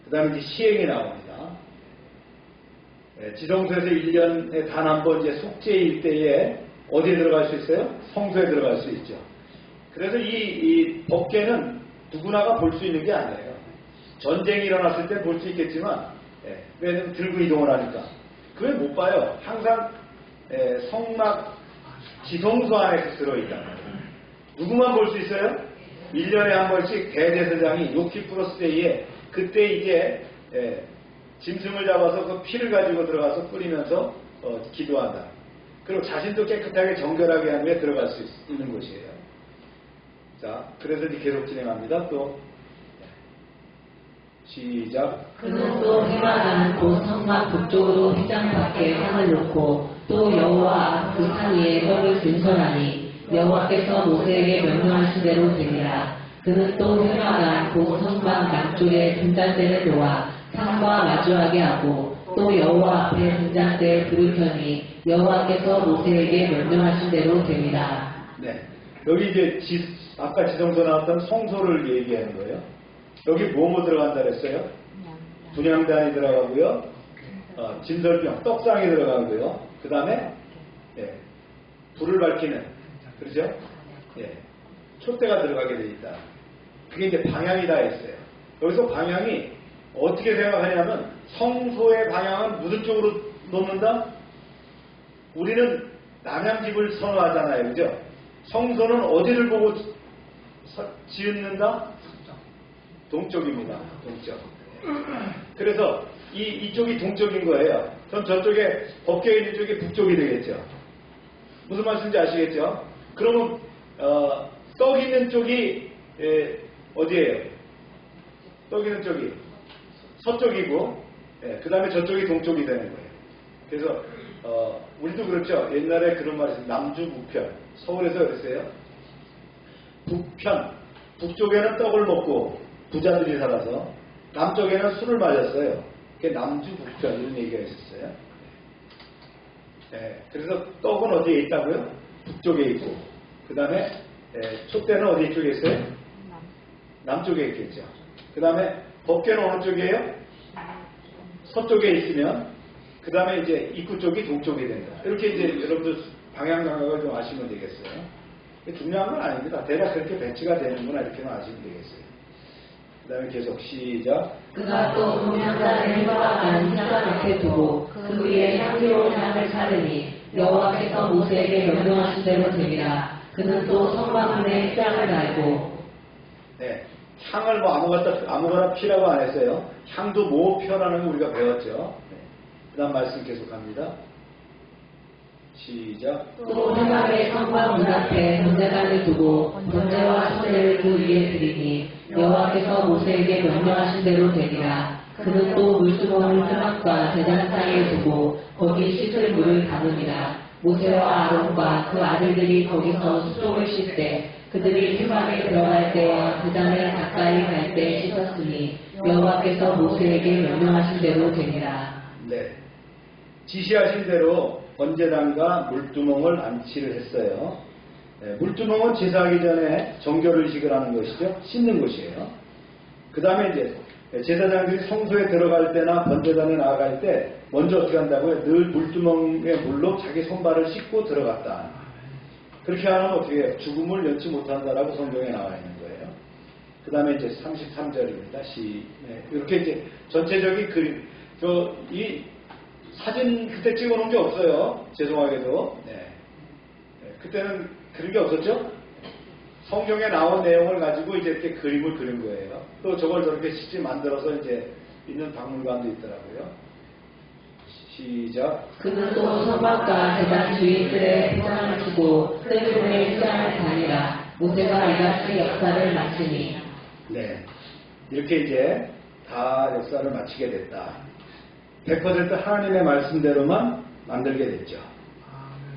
A: 그 다음에 이제 시행이 나옵니다. 지성소에서 1년에 단 한 번 이제 속죄일 때에 어디에 들어갈 수 있어요? 성소에 들어갈 수 있죠. 그래서 이 법궤는 누구나가 볼 수 있는 게 아니에요. 전쟁이 일어났을 때 볼 수 있겠지만, 왜냐면 들고 이동을 하니까. 그걸 못 봐요. 항상 성막 지성소 안에 들어있단 말이에요. 누구만 볼 수 있어요? 1년에 한 번씩 대제사장이 요키프로스 때에 그때 이제 짐승을 잡아서 그 피를 가지고 들어가서 뿌리면서 기도한다. 그리고 자신도 깨끗하게 정결하게 한 후에 들어갈 수 있는 곳이에요. 자, 그래서 이제 계속 진행합니다. 또 시작.
C: 그는 또 해마다는 곧 성막 북쪽으로 휘장 밖에 상을 놓고 또 여호와 그 산 위에 떡을 증설하니 여호와께서 모세에게 명령하신 대로 되니라. 그는 또 해마다 곧 성막 남쪽에 등잔대를 놓아 산과 마주하게 하고 또 여호와 앞에 등잔대에 불을 켜니 여호와께서 모세에게 명령하신 대로 됩니다.
A: 네, 여기 이제 아까 지성소 나왔던 성소를 얘기하는 거예요. 여기 뭐뭐 들어간다 그랬어요? 분향단이 들어가고요, 진설병, 떡상이 들어가고요. 그 다음에 불을 밝히는, 그렇죠? 촛대가 들어가게 돼 있다. 그게 이제 방향이다 했어요. 여기서 방향이 어떻게 생각하냐면 성소의 방향은 무슨 쪽으로 놓는다? 우리는 남양집을 선호하잖아요. 그죠? 성소는 어디를 보고 지은다? 동쪽입니다. 동쪽. 그래서 이쪽이 동쪽인 거예요. 그럼 저쪽에 법궤 있는 쪽이 북쪽이 되겠죠. 무슨 말씀인지 아시겠죠? 그러면 떡 있는 쪽이 어디예요? 떡 있는 쪽이 서쪽이고, 그 다음에 저쪽이 동쪽이 되는 거예요. 그래서 우리도 그렇죠. 옛날에 그런 말이 있어요. 남주 북편. 서울에서 그랬어요. 북편. 북쪽에는 떡을 먹고 부자들이 살아서 남쪽에는 술을 마셨어요. 그게 남주 북편 이런 얘기가 있었어요. 그래서 떡은 어디에 있다고요? 북쪽에 있고, 그 다음에 촛대는 어디 쪽에 있어요? 남쪽에 있겠죠. 그 다음에 법궤는 어느 쪽이에요? 서쪽에 있으면 그 다음에 이제 입구 쪽이 동쪽이 된다. 이렇게 이제 여러분들 방향 감각을 좀 아시면 되겠어요. 중요한 건 아닙니다. 대략 그렇게 배치가 되는구나 이렇게만 아시면 되겠어요. 그 다음에 계속 시작.
C: 그가 또 동향단을 해바라는 휘장 앞에 두고 그 위에 향기로운 향을 차르니 여호와께서 모세에게 명령하신 대로 됩니다. 그는 또 성막문에 휘장을 달고,
A: 향을 뭐 아무거나 피라고 안 했어요. 향도 뭐 피라는 거 우리가 배웠죠. 그 다음 말씀 계속합니다. 시작.
C: 또 해막의 성막 문 앞에 번제단을 두고 번제와 수제를 그 위에 드리니 여호와께서 모세에게 명령하신 대로 되니라. 그는 또 물주먹을 해막과 제단상에 두고 거기 씻을 물을 담으니라. 모세와 아론과 그 아들들이 거기서 수족을 씻되 그들이 해막에 들어갈 때와 그 잔에 가까이 갈 때 씻었으니 여호와께서 모세에게 명령하신 대로 되니라.
A: 네, 지시하신 대로 번제단과 물두멍을 안치를 했어요. 물두멍은 제사하기 전에 정결의식을 하는 것이죠. 씻는 것이에요. 그 다음에 이제 제사장들이 성소에 들어갈 때나 번제단에 나아갈 때 먼저 어떻게 한다고요? 늘 물두멍의 물로 자기 손발을 씻고 들어갔다. 그렇게 하면 어떻게 해요? 죽음을 연치 못한다라고 성경에 나와 있는 거예요. 그 다음에 이제 33절입니다. 이렇게 이제 전체적인 그림, 이 사진 그때 찍어놓은 게 없어요. 죄송하게도. 그때는 그런 게 없었죠? 성경에 나온 내용을 가지고 이제 이렇게 그림을 그린 거예요. 또 저걸 저렇게 실제 만들어서 이제 있는 박물관도 있더라고요. 시작.
C: 그는 또 성막과 제단 주인들의 회장을 주고 뜰문의 시장을 다니라. 모세가 이같이 역사를 마치니.
A: 네. 이렇게 이제 다 역사를 마치게 됐다. 100% 하나님의 말씀대로만 만들게 됐죠.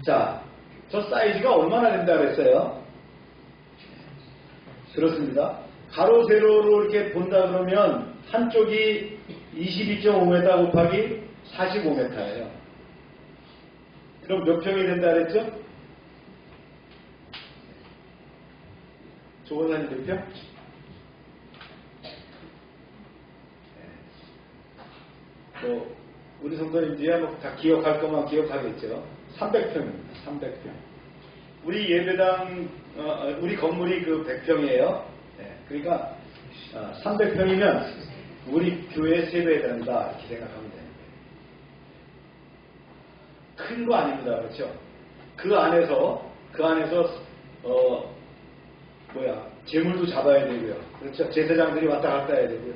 A: 자, 저 사이즈가 얼마나 된다 그랬어요? 그렇습니다. 가로 세로로 이렇게 본다 그러면 한쪽이 22.5m 곱하기 45m예요. 그럼 몇 평이 된다 그랬죠? 조원사님 몇 평? 뭐 우리 성도님들이야 뭐 다 기억할 것만 기억하겠죠. 300평입니다. 300평. 우리 예배당 우리 건물이 그 100평이에요. 네, 그러니까 300평이면 우리 교회 3배에 된다 이렇게 생각하면 되는 거예요. 큰 거 아닙니다. 그렇죠? 그 안에서 재물도 잡아야 되고요. 그렇죠? 제사장들이 왔다 갔다 해야 되고요.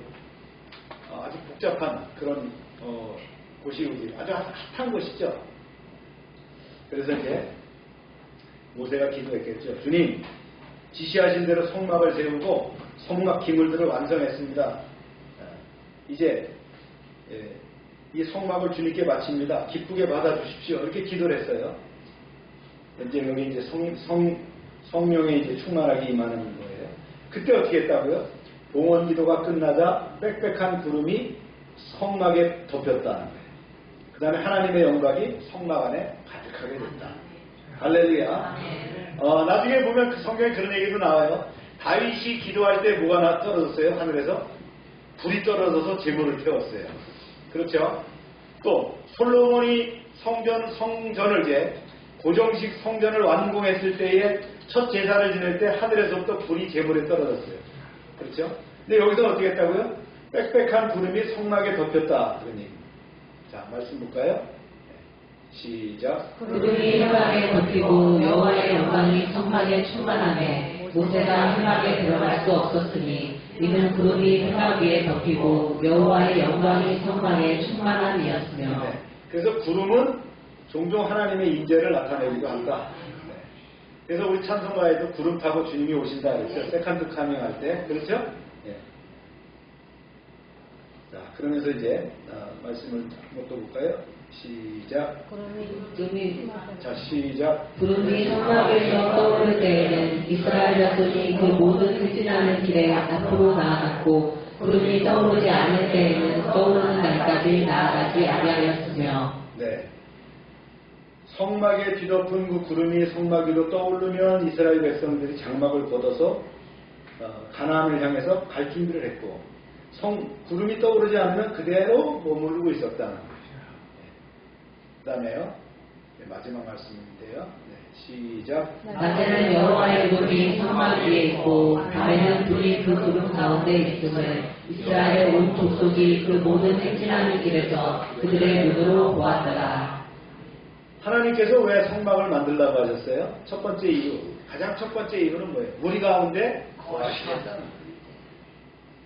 A: 아주 복잡한 그런 곳이 아주 핫한 곳이죠. 그래서 이제 모세가 기도했겠죠. 주님, 지시하신 대로 성막을 세우고 성막 기물들을 완성했습니다. 이제 이 성막을 주님께 바칩니다. 기쁘게 받아주십시오. 이렇게 기도를 했어요. 이제 여기 이제 성령에 이제 충만하게 임하는 거예요. 그때 어떻게 했다고요? 봉헌 기도가 끝나자 빽빽한 구름이 성막에 덮였다는 거예요. 그 다음에 하나님의 영광이 성막 안에 가득하게 됐다. 할렐루야. 나중에 보면 그 성경에 그런 얘기도 나와요. 다윗이 기도할 때 뭐가 떨어졌어요? 하늘에서? 불이 떨어져서 제물을 태웠어요. 그렇죠? 또 솔로몬이 성전을 이제 고정식 성전을 완공했을 때에 첫 제사를 지낼 때 하늘에서부터 불이 제물에 떨어졌어요. 그렇죠? 근데 여기서 어떻게 했다고요? 빽빽한 구름이 성막에 덮였다. 그런 얘기. 자, 말씀 볼까요? 시작.
C: 구름이 성막에 덮이고 여호와의 영광이 성막에 충만하매 모세가 성막에 들어갈 수 없었으니 이는 구름이 성막 위에 덮이고 여호와의 영광이 성막에 충만함이었으며.
A: 네. 그래서 구름은 종종 하나님의 인재를 나타내기도 한다. 네. 그래서 우리 찬송가에도 구름 타고 주님이 오신다 그랬죠. 세컨드 카밍 할 때. 그렇죠? 네. 자, 그러면서 이제 말씀을 한번 또 볼까요? 시작. 자, 시작.
C: 구름이 성막에서 떠오를 때에는 이스라엘 자손이 그 모든 흑진하는 길에 앞으로 나아갔고 구름이 떠오르지 않을 때에는 떠오르는 날까지 나아가지 아니하였으며.
A: 네. 성막에 뒤덮은 그 구름이 성막 위로 떠오르면 이스라엘 백성들이 장막을 걷어서 가나안을 향해서 갈 준비를 했고 구름이 떠오르지 않으면 그대로 머무르고 있었다는 거죠. 그 다음에요. 네, 마지막 말씀인데요. 네, 시작.
C: 낮에는 여호와의 구름이 성막 위에 있고 밤에는 불이 그 구름 가운데 있음을 이스라엘 온 족속이 그 모든 행진하는 길에서 그들의 눈으로 보았더라.
A: 하나님께서 왜 성막을 만들라고 하셨어요? 첫 번째 이유, 가장 첫 번째 이유는 뭐예요? 우리 가운데 거하시겠다는 거예요.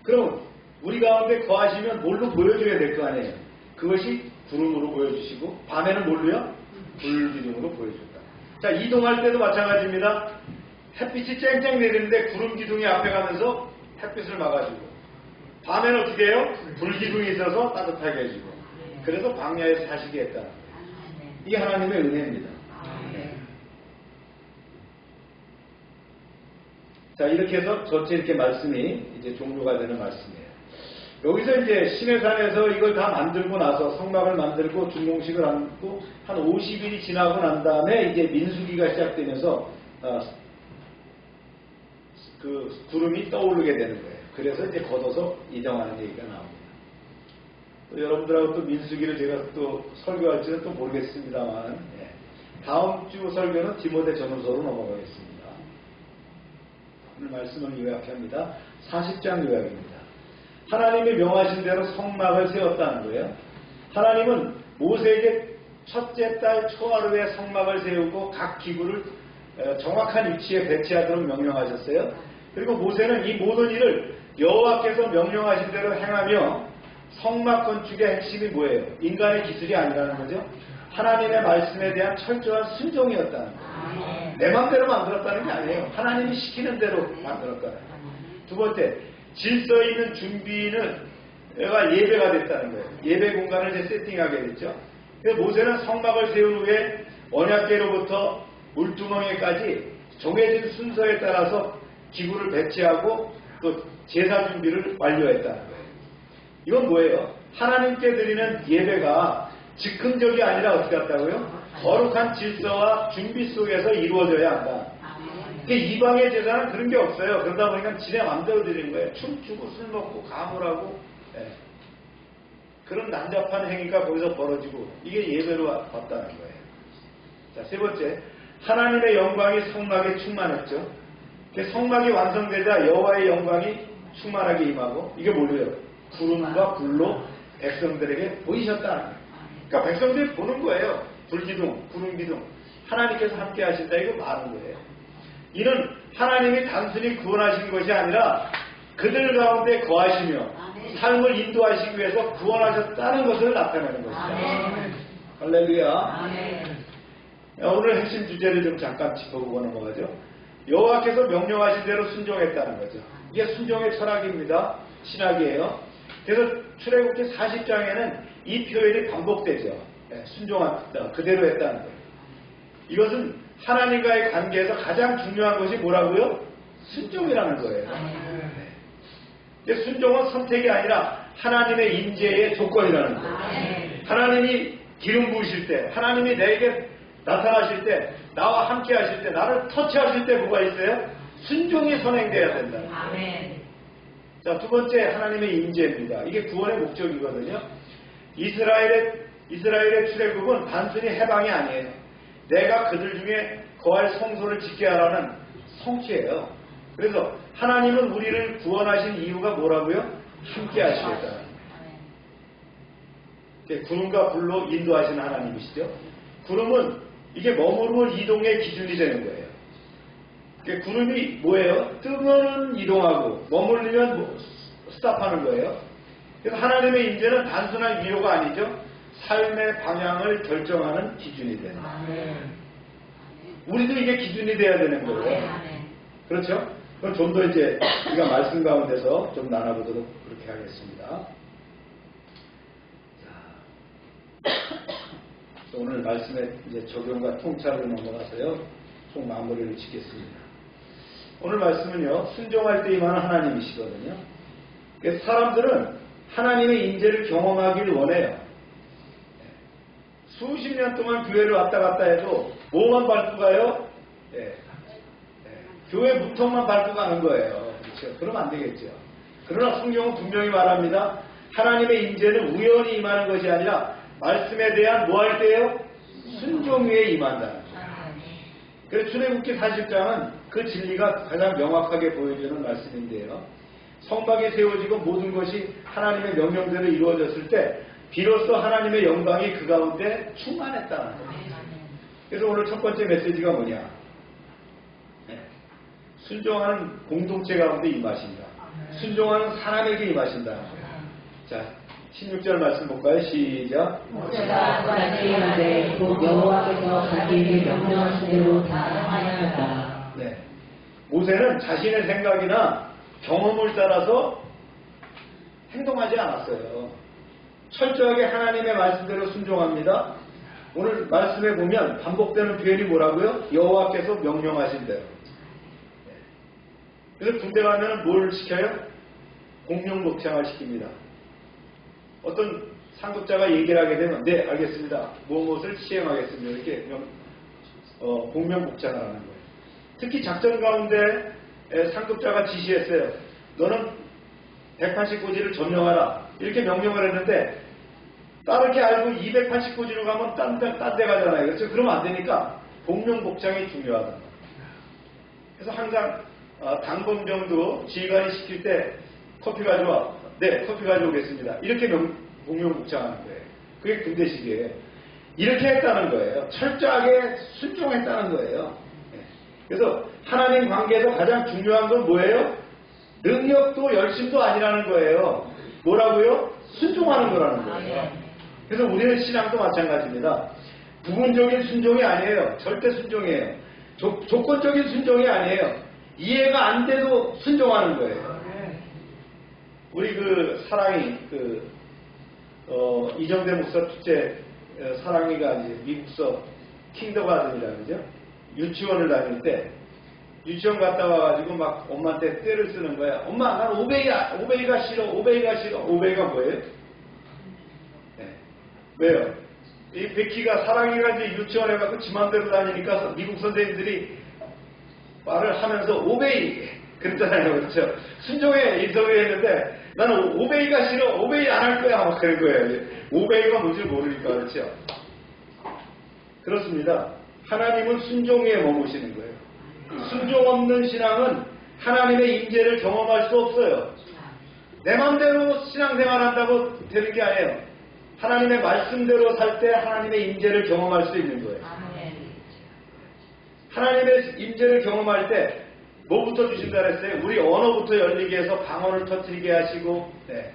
A: 그럼 우리 가운데 거하시면 뭘로 보여줘야 될 거 아니에요? 그것이 구름으로 보여주시고 밤에는 뭘로요? 불기둥으로 보여준다. 자, 이동할 때도 마찬가지입니다. 햇빛이 쨍쨍 내리는데 구름 기둥이 앞에 가면서 햇빛을 막아주고 밤에는 어떻게 해요? 불기둥이 있어서 따뜻하게 해주고 그래서 광야에서 사시게 했다. 이게 하나님의 은혜입니다. 네. 자, 이렇게 해서 전체 이렇게 말씀이 이제 종료가 되는 말씀이에요. 여기서 이제 시내산에서 이걸 다 만들고 나서 성막을 만들고 준공식을 하고 한 50일이 지나고 난 다음에 이제 민수기가 시작되면서 그 구름이 떠오르게 되는 거예요. 그래서 이제 걷어서 이동하는 얘기가 나옵니다. 또 여러분들하고 또 민수기를 제가 또 설교할지는 또 모르겠습니다만 다음 주 설교는 디모데 전후서로 넘어가겠습니다. 오늘 말씀을 요약합니다. 40장 요약입니다. 하나님이 명하신 대로 성막을 세웠다는 거예요. 하나님은 모세에게 첫째 달 초하루에 성막을 세우고 각 기구를 정확한 위치에 배치하도록 명령하셨어요. 그리고 모세는 이 모든 일을 여호와께서 명령하신 대로 행하며 성막 건축의 핵심이 뭐예요? 인간의 기술이 아니라는 거죠. 하나님의 말씀에 대한 철저한 순종이었다는 거예요. 내 마음대로 만들었다는 게 아니에요. 하나님이 시키는 대로 만들었다는 거예요. 두 번째, 질서 있는 준비는 예배가 됐다는 거예요. 예배 공간을 이제 세팅하게 됐죠. 그래서 모세는 성막을 세운 후에 언약궤로부터 물두멍에까지 정해진 순서에 따라서 기구를 배치하고 또 제사 준비를 완료했다는 거예요. 이건 뭐예요? 하나님께 드리는 예배가 즉흥적이 아니라 어떻게 했다고요? 거룩한 질서와 준비 속에서 이루어져야 한다. 이방의 제사는 그런 게 없어요. 그러다 보니까 지네 마음대로 드리는 거예요. 춤추고 술 먹고 가물하고 그런 난잡한 행위가 거기서 벌어지고 이게 예배로 봤다는 거예요. 자, 세 번째, 하나님의 영광이 성막에 충만했죠. 성막이 완성되자 여호와의 영광이 충만하게 임하고 이게 뭐예요? 구름과 불로 백성들에게 보이셨다는 거예요. 그러니까 백성들이 보는 거예요. 불기둥, 구름기둥. 하나님께서 함께 하신다 이거 말하는 거예요. 이는 하나님이 단순히 구원하신 것이 아니라 그들 가운데 거하시며 삶을 인도하시기 위해서 구원하셨다는 것을 나타내는 것입니다. 할렐루야. 오늘 핵심 주제를 좀 잠깐 짚어보고 넘어가죠. 여호와께서 명령하신 대로 순종했다는 거죠. 이게 순종의 철학입니다. 신학이에요. 그래서 출애굽기 40장에는 이 표현이 반복되죠. 순종한다, 그대로 했다는 거예요. 이것은 하나님과의 관계에서 가장 중요한 것이 뭐라고요? 순종이라는 거예요. 근데 순종은 선택이 아니라 하나님의 임재의 조건이라는 거예요. 하나님이 기름 부으실 때, 하나님이 내게 나타나실 때, 나와 함께 하실 때, 나를 터치하실 때 뭐가 있어요? 순종이 선행돼야 된다. 자, 두 번째 하나님의 임재입니다. 이게 구원의 목적이거든요. 이스라엘의 출애굽은 단순히 해방이 아니에요. 내가 그들 중에 거할 성소를 짓게 하라는 성취예요. 그래서 하나님은 우리를 구원하신 이유가 뭐라고요? 함께 하시겠다. 구름과 불로 인도하시는 하나님이시죠. 구름은 이게 머무르는 이동의 기준이 되는 거예요. 구름이 뭐예요? 뜨면 이동하고 머물리면 스탑하는 거예요. 그래서 하나님의 임재는 단순한 위로가 아니죠. 삶의 방향을 결정하는 기준이 되는 거예요. 우리도 이게 기준이 돼야 되는 거예요. 그렇죠? 그럼 좀 더 이제 우리가 말씀 가운데서 좀 나눠보도록 그렇게 하겠습니다. 자, 오늘 말씀의 이제 적용과 통찰을 넘어가서요. 총 마무리를 짓겠습니다. 오늘 말씀은요. 순종할 때 임하는 하나님이시거든요. 그래서 사람들은 하나님의 임재를 경험하기를 원해요. 수십 년 동안 교회를 왔다 갔다 해도 뭐만 밟고 가요? 교회 무턱만 밟고 가는 거예요. 그렇죠? 그러면 안 되겠죠. 그러나 성경은 분명히 말합니다. 하나님의 임재는 우연히 임하는 것이 아니라 말씀에 대한 뭐 할 때요? 순종 위에 임한다는 거예요. 그래서 출애굽기 40장은 그 진리가 가장 명확하게 보여주는 말씀인데요. 성막이 세워지고 모든 것이 하나님의 명령대로 이루어졌을 때 비로소 하나님의 영광이 그 가운데 충만했다는 거예요. 그래서 오늘 첫 번째 메시지가 뭐냐? 순종하는 공동체 가운데 임하신다. 순종하는 사람에게 임하신다. 자, 16절 말씀 볼까요? 시작.
C: 모세가 그날에 일하되 곧 여호와께서 자기에게 명령하신 대로 다 하였다.
A: 네. 모세는 자신의 생각이나 경험을 따라서 행동하지 않았어요. 철저하게 하나님의 말씀대로 순종합니다. 오늘 말씀에 보면 반복되는 표현이 뭐라고요? 여호와께서 명령하신 대로. 그래서 군대 가면 뭘 시켜요? 공명 복장을 시킵니다. 어떤 상급자가 얘기를 하게 되면 네 알겠습니다. 무엇을 시행하겠습니다. 이렇게 공명 복장을 하는 거예요. 특히 작전 가운데 상급자가 지시했어요. 너는 180고지를 점령하라. 이렇게 명령을 했는데 따르게 알고 280고지로 가면 딴 데 가잖아요. 그렇죠? 그러면 안 되니까 공명 복장이 중요하다. 그래서 항상 당범정도 지휘관이 시킬 때 커피 가져와. 네, 커피 가져오겠습니다. 이렇게 공명 복장하는 거예요. 그게 군대식이에요. 이렇게 했다는 거예요. 철저하게 순종했다는 거예요. 그래서 하나님 관계에서 가장 중요한 건 뭐예요? 능력도 열심도 아니라는 거예요. 뭐라고요? 순종하는 거라는 거예요. 그래서 우리는 신앙도 마찬가지입니다. 부분적인 순종이 아니에요. 절대 순종이에요. 조건적인 순종이 아니에요. 이해가 안 돼도 순종하는 거예요. 우리 그 사랑이 이정대 목사 둘째 사랑이가 이제 미국서 킹더가든이라는 거죠. 유치원을 다닐 때 유치원 갔다 와가지고 막 엄마한테 떼를 쓰는 거야. 엄마, 난 오베이가 싫어. 오베이가 싫어. 오베이가 뭐예요? 네. 왜요? 이 베키가 사랑이가 이제 유치원에 가서 지 맘대로 다니니까 미국 선생님들이 말을 하면서 오베이 그랬잖아요. 그렇죠? 순종해 인터뷰 했는데 나는 오베이가 싫어. 오베이 안 할 거야. 막 그런 거예요. 오베이가 뭔지 모르니까. 그렇죠? 그렇습니다. 하나님은 순종에 머무시는 거예요. 순종 없는 신앙은 하나님의 임재를 경험할 수 없어요. 내 마음대로 신앙생활한다고 되는 게 아니에요. 하나님의 말씀대로 살 때 하나님의 임재를 경험할 수 있는 거예요. 하나님의 임재를 경험할 때 뭐부터 주신다 그랬어요? 우리 언어부터 열리게 해서 방언을 터뜨리게 하시고, 네.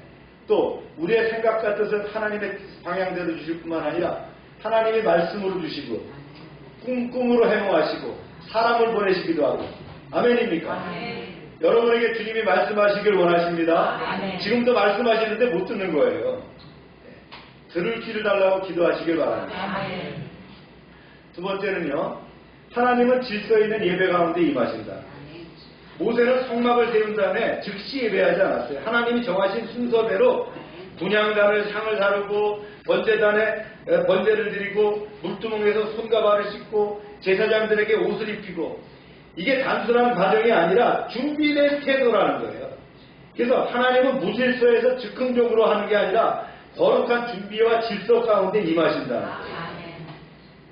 A: 또 우리의 생각과 뜻은 하나님의 방향대로 주실 뿐만 아니라 하나님의 말씀으로 주시고 꿈으로 해몽하시고 사람을 보내시기도 하고. 아멘입니까? 아멘. 여러분에게 주님이 말씀하시길 원하십니다.
B: 아멘.
A: 지금도 말씀하시는데 못 듣는 거예요. 네. 들을 귀를 달라고 기도하시길 바랍니다.
B: 아멘.
A: 두 번째는요, 하나님은 질서 있는 예배 가운데 임하신다. 모세는 성막을 세운 다음에 즉시 예배하지 않았어요. 하나님이 정하신 순서대로 분향단을 향을 다루고 번제단에 번제를 드리고 물두멍에서 손과 발을 씻고 제사장들에게 옷을 입히고, 이게 단순한 과정이 아니라 준비된 태도라는 거예요. 그래서 하나님은 무질서에서 즉흥적으로 하는 게 아니라 거룩한 준비와 질서 가운데 임하신다는 거예요.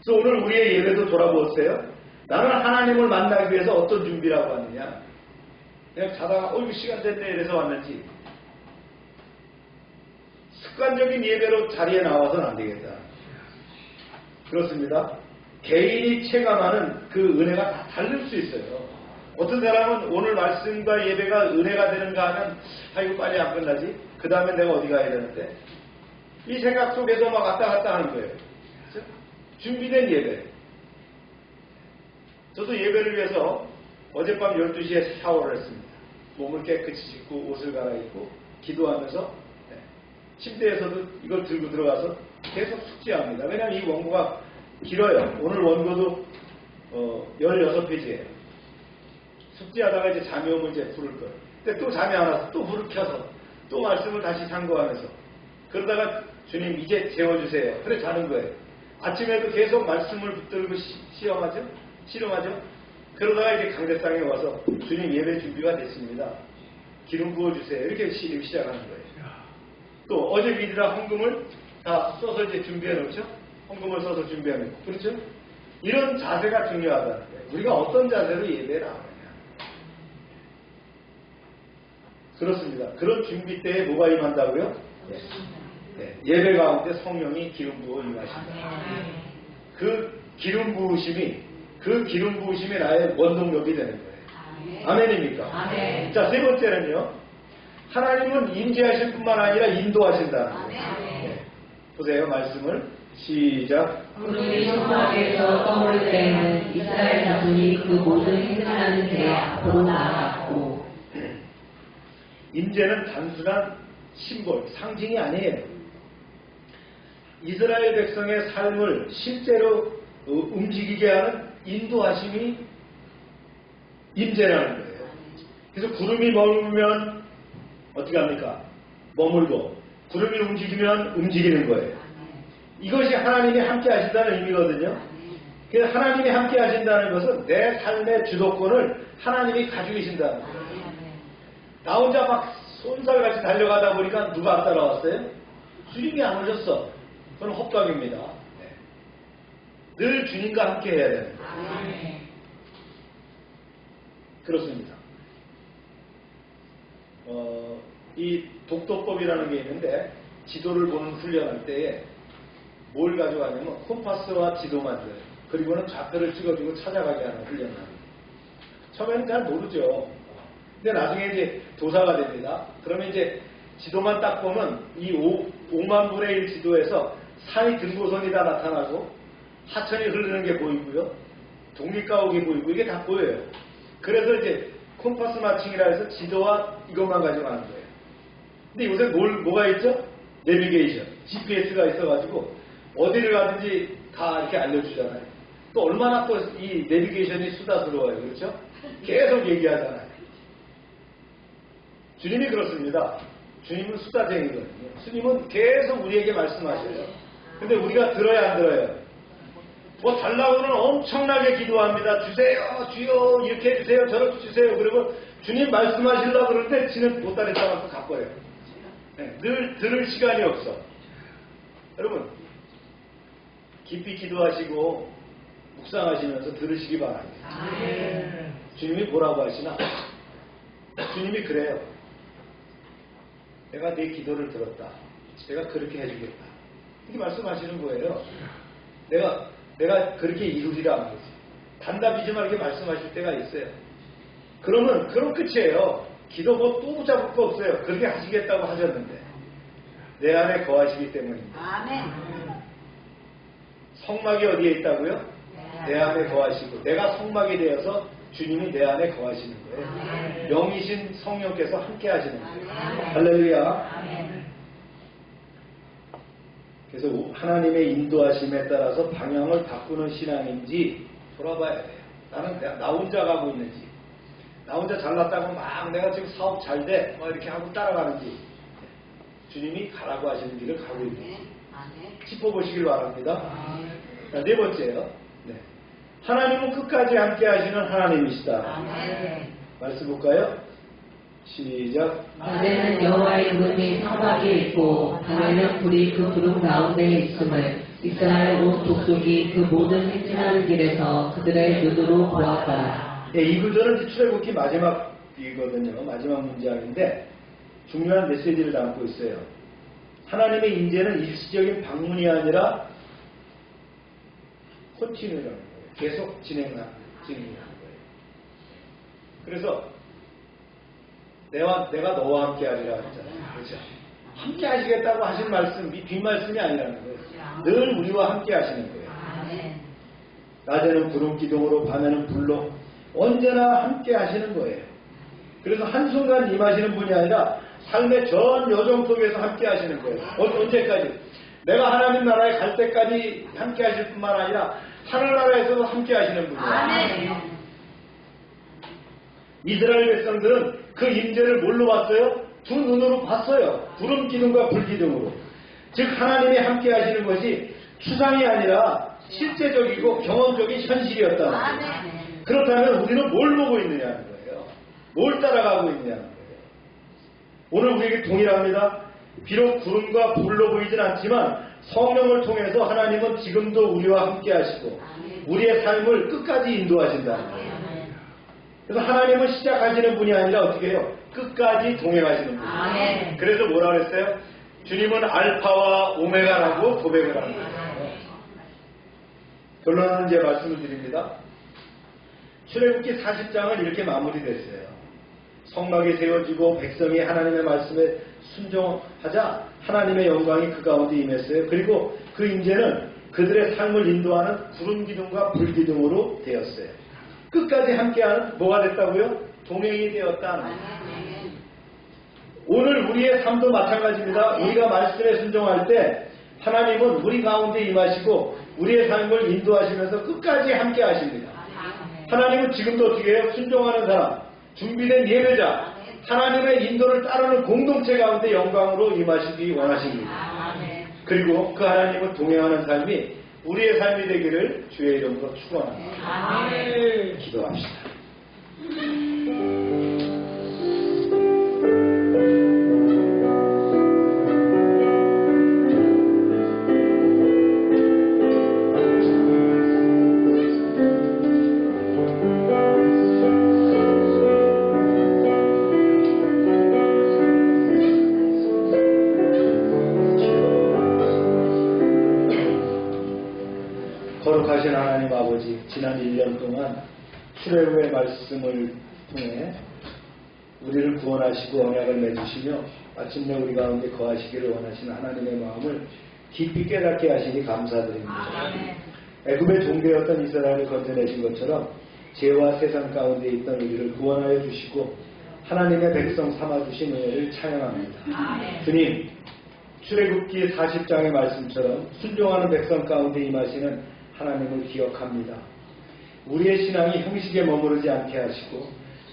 A: 그래서 오늘 우리의 예배도 돌아보세요. 나는 하나님을 만나기 위해서 어떤 준비라고 하느냐. 그냥 자다가 어이구 시간 됐네 이래서 왔는지, 습관적인 예배로 자리에 나와서는 안 되겠다. 그렇습니다. 개인이 체감하는 그 은혜가 다 다를 수 있어요. 어떤 사람은 오늘 말씀과 예배가 은혜가 되는가 하면 아이고 빨리 안 끝나지? 그 다음에 내가 어디 가야 되는데? 이 생각 속에서 막 왔다 갔다 하는 거예요. 그렇죠? 준비된 예배. 저도 예배를 위해서 어젯밤 12시에 샤워를 했습니다. 몸을 깨끗이 씻고 옷을 갈아입고 기도하면서 침대에서도 이걸 들고 들어가서 계속 숙지합니다. 왜냐하면 이 원고가 길어요. 오늘 원고도 16페이지예요. 숙지하다가 이제 잠이 오면 이제 불을 꺼요. 근데 또 잠이 안 와서 또 불을 켜서 또 말씀을 다시 상고하면서 그러다가 주님 이제 재워주세요. 그래 자는 거예요. 아침에도 계속 말씀을 붙들고 실험하죠. 그러다가 이제 강대상에 와서 주님 예배 준비가 됐습니다. 기름 부어주세요. 이렇게 시작하는 거예요. 또 어제 미리라 헌금을 다 써서 이제 준비해 놓죠. 헌금을 써서 준비해 놓고. 그렇죠? 이런 자세가 중요하다는 거예요. 우리가 어떤 자세로 예배를 하느냐. 그렇습니다. 그런 준비 때에 뭐가 임한다고요? 네. 예배 가운데 성령이 기름 부어 임하신다. 그 기름 부으심이 나의 원동력이 되는 거예요. 아멘입니까?
B: 아멘.
A: 자, 세 번째는요. 하나님은 임재하실 뿐만 아니라 인도하신다는 거예요. 네. 보세요. 말씀을 시작.
C: 구름이 성막에서 떠오를 때는 이스라엘 자손이 그 모든 행진하는 데에 앞으로 나아갔고.
A: 임재는 단순한 심볼, 상징이 아니에요. 이스라엘 백성의 삶을 실제로 움직이게 하는 인도하심이 임재라는 거예요. 그래서 구름이 머물면 어떻게 합니까? 머물고, 구름이 움직이면 움직이는 거예요. 이것이 하나님이 함께 하신다는 의미거든요. 그래서 하나님이 함께 하신다는 것은 내 삶의 주도권을 하나님이 가지고 계신다는 거예요. 나 혼자 막 손살같이 달려가다 보니까 누가 안 따라왔어요? 주님이 안 오셨어. 그건 헛각입니다. 네. 늘 주님과 함께 해야 되는 거예요. 그렇습니다. 이 독도법이라는 게 있는데 지도를 보는 훈련할 때에 뭘 가져가냐면 콤파스와 지도 만들, 그리고는 좌표를 찍어주고 찾아가게 하는 훈련을 합니다. 처음에는 잘 모르죠. 근데 나중에 이제 도사가 됩니다. 그러면 이제 지도만 딱 보면 이 5만 분의 1 지도에서 산이 등고선이 다 나타나고 하천이 흐르는 게 보이고요. 독립가옥이 보이고 이게 다 보여요. 그래서 이제 콤파스 마칭이라 해서 지도와 이것만 가지고 하는 거예요. 근데 요새 뭐가 있죠? 내비게이션, GPS가 있어가지고 어디를 가든지 다 이렇게 알려주잖아요. 또 얼마나 또 이 내비게이션이 수다스러워요. 그렇죠? 계속 얘기하잖아요. 주님이 그렇습니다. 주님은 수다쟁이거든요. 주님은 계속 우리에게 말씀하셔요. 근데 우리가 들어야 안 들어요? 뭐 달라고는 엄청나게 기도합니다. 주세요, 주여, 이렇게 해주세요, 저렇게 주세요. 그리고 주님 말씀하시려고 그러는데 지는 보따리 싸갖고 가버려요. 네, 늘 들을 시간이 없어. 여러분, 깊이 기도하시고 묵상하시면서 들으시기 바랍니다. 주님이 뭐라고 하시나? 주님이 그래요. 내가 내 기도를 들었다. 내가 그렇게 해주겠다. 이렇게 말씀하시는 거예요. 내가 그렇게 이루리라 하는 거지. 단답이지만 이렇게 말씀하실 때가 있어요. 그러면 그럼 끝이에요. 기도 뭐 또 붙잡을 거 없어요. 그렇게 하시겠다고 하셨는데 내 안에 거하시기 때문입니다.
B: 아멘.
A: 성막이 어디에 있다고요? 내 안에 거하시고 내가 성막이 되어서 주님이 내 안에 거하시는 거예요. 영이신 성령께서 함께 하시는 거예요. 할렐루야. 그래서 하나님의 인도하심에 따라서 방향을 바꾸는 신앙인지 돌아봐야 돼요. 나는 나 혼자 가고 있는지, 나 혼자 잘났다고 막 내가 지금 사업 잘 돼, 막 이렇게 하고 따라가는지, 주님이 가라고 하시는 길을 가고 있는지 짚어보시길 바랍니다. 자, 네 번째요. 네. 하나님은 끝까지 함께 하시는 하나님이시다. 말씀 볼까요? 시작.
C: 낮에는 여호와의 구름이 성막에 있고 밤에는 불이 그 구름 가운데에 있음을 이스라엘 온 족속이 그 모든 행진하는 길에서 그들의 눈으로 보았더라.
A: 네, 이 구절은 출애굽기 마지막이거든요. 마지막 문장인데 중요한 메시지를 담고 있어요. 하나님의 임재는 일시적인 방문이 아니라 컨티뉴라는 거예요. 계속 진행하는 거예요. 그래서 내가 너와 함께 하리라 했잖아요. 그렇죠? 함께 하시겠다고 하신 말씀, 뒷말씀이 아니라는 거예요. 늘 우리와 함께 하시는 거예요. 낮에는 구름 기둥으로 밤에는 불로 언제나 함께 하시는 거예요. 그래서 한순간 임하시는 분이 아니라 삶의 전 여정 속에서 함께 하시는 거예요. 언제까지? 내가 하나님 나라에 갈 때까지 함께 하실 뿐만 아니라 하늘나라에서도 함께 하시는 분이에요. 이스라엘 백성들은 그 임재를 뭘로 봤어요? 두 눈으로 봤어요. 구름 기둥과 불 기둥으로. 즉 하나님이 함께 하시는 것이 추상이 아니라 실제적이고 경험적인 현실이었다는 거예요. 그렇다면 우리는 뭘 보고 있느냐는 거예요. 뭘 따라가고 있느냐는 거예요. 오늘 우리에게 동일합니다. 비록 구름과 불로 보이진 않지만 성령을 통해서 하나님은 지금도 우리와 함께 하시고 우리의 삶을 끝까지 인도하신다는 거예요. 그래서 하나님은 시작하시는 분이 아니라 어떻게 해요? 끝까지 동행하시는 분이에요. 그래서 뭐라 그랬어요? 주님은 알파와 오메가라고 고백을 하는 거예요. 결론은 이제 말씀을 드립니다. 출애굽기 40장은 이렇게 마무리됐어요. 성막이 세워지고 백성이 하나님의 말씀에 순종하자 하나님의 영광이 그 가운데 임했어요. 그리고 그 임재는 그들의 삶을 인도하는 구름 기둥과 불 기둥으로 되었어요. 끝까지 함께하는 뭐가 됐다고요? 동행이 되었다는 거예요. 오늘 우리의 삶도 마찬가지입니다. 우리가 말씀에 순종할 때 하나님은 우리 가운데 임하시고 우리의 삶을 인도하시면서 끝까지 함께 하십니다. 하나님은 지금도 어떻게 해요? 순종하는 사람, 준비된 예배자, 하나님의 인도를 따르는 공동체 가운데 영광으로 임하시기 원하십니다. 그리고 그 하나님은 동행하는 삶이 우리의 삶이 되기를 주의 이름으로 축원합니다. 기도합시다. 거룩하신 하나님 아버지, 지난 1년 동안 출애굽의 말씀을 통해 우리를 구원하시고 언약을 맺으시며 마침내 우리 가운데 거하시기를 원하시는 하나님의 마음을 깊이 깨닫게 하시니 감사드립니다. 애굽의 종되었던 이스라엘을 건져내신 것처럼 죄와 세상 가운데 있던 우리를 구원하여 주시고 하나님의 백성 삼아주신 은혜를 찬양합니다. 주님, 출애굽기 40장의 말씀처럼 순종하는 백성 가운데 임하시는 하나님을 기억합니다. 우리의 신앙이 형식에 머무르지 않게 하시고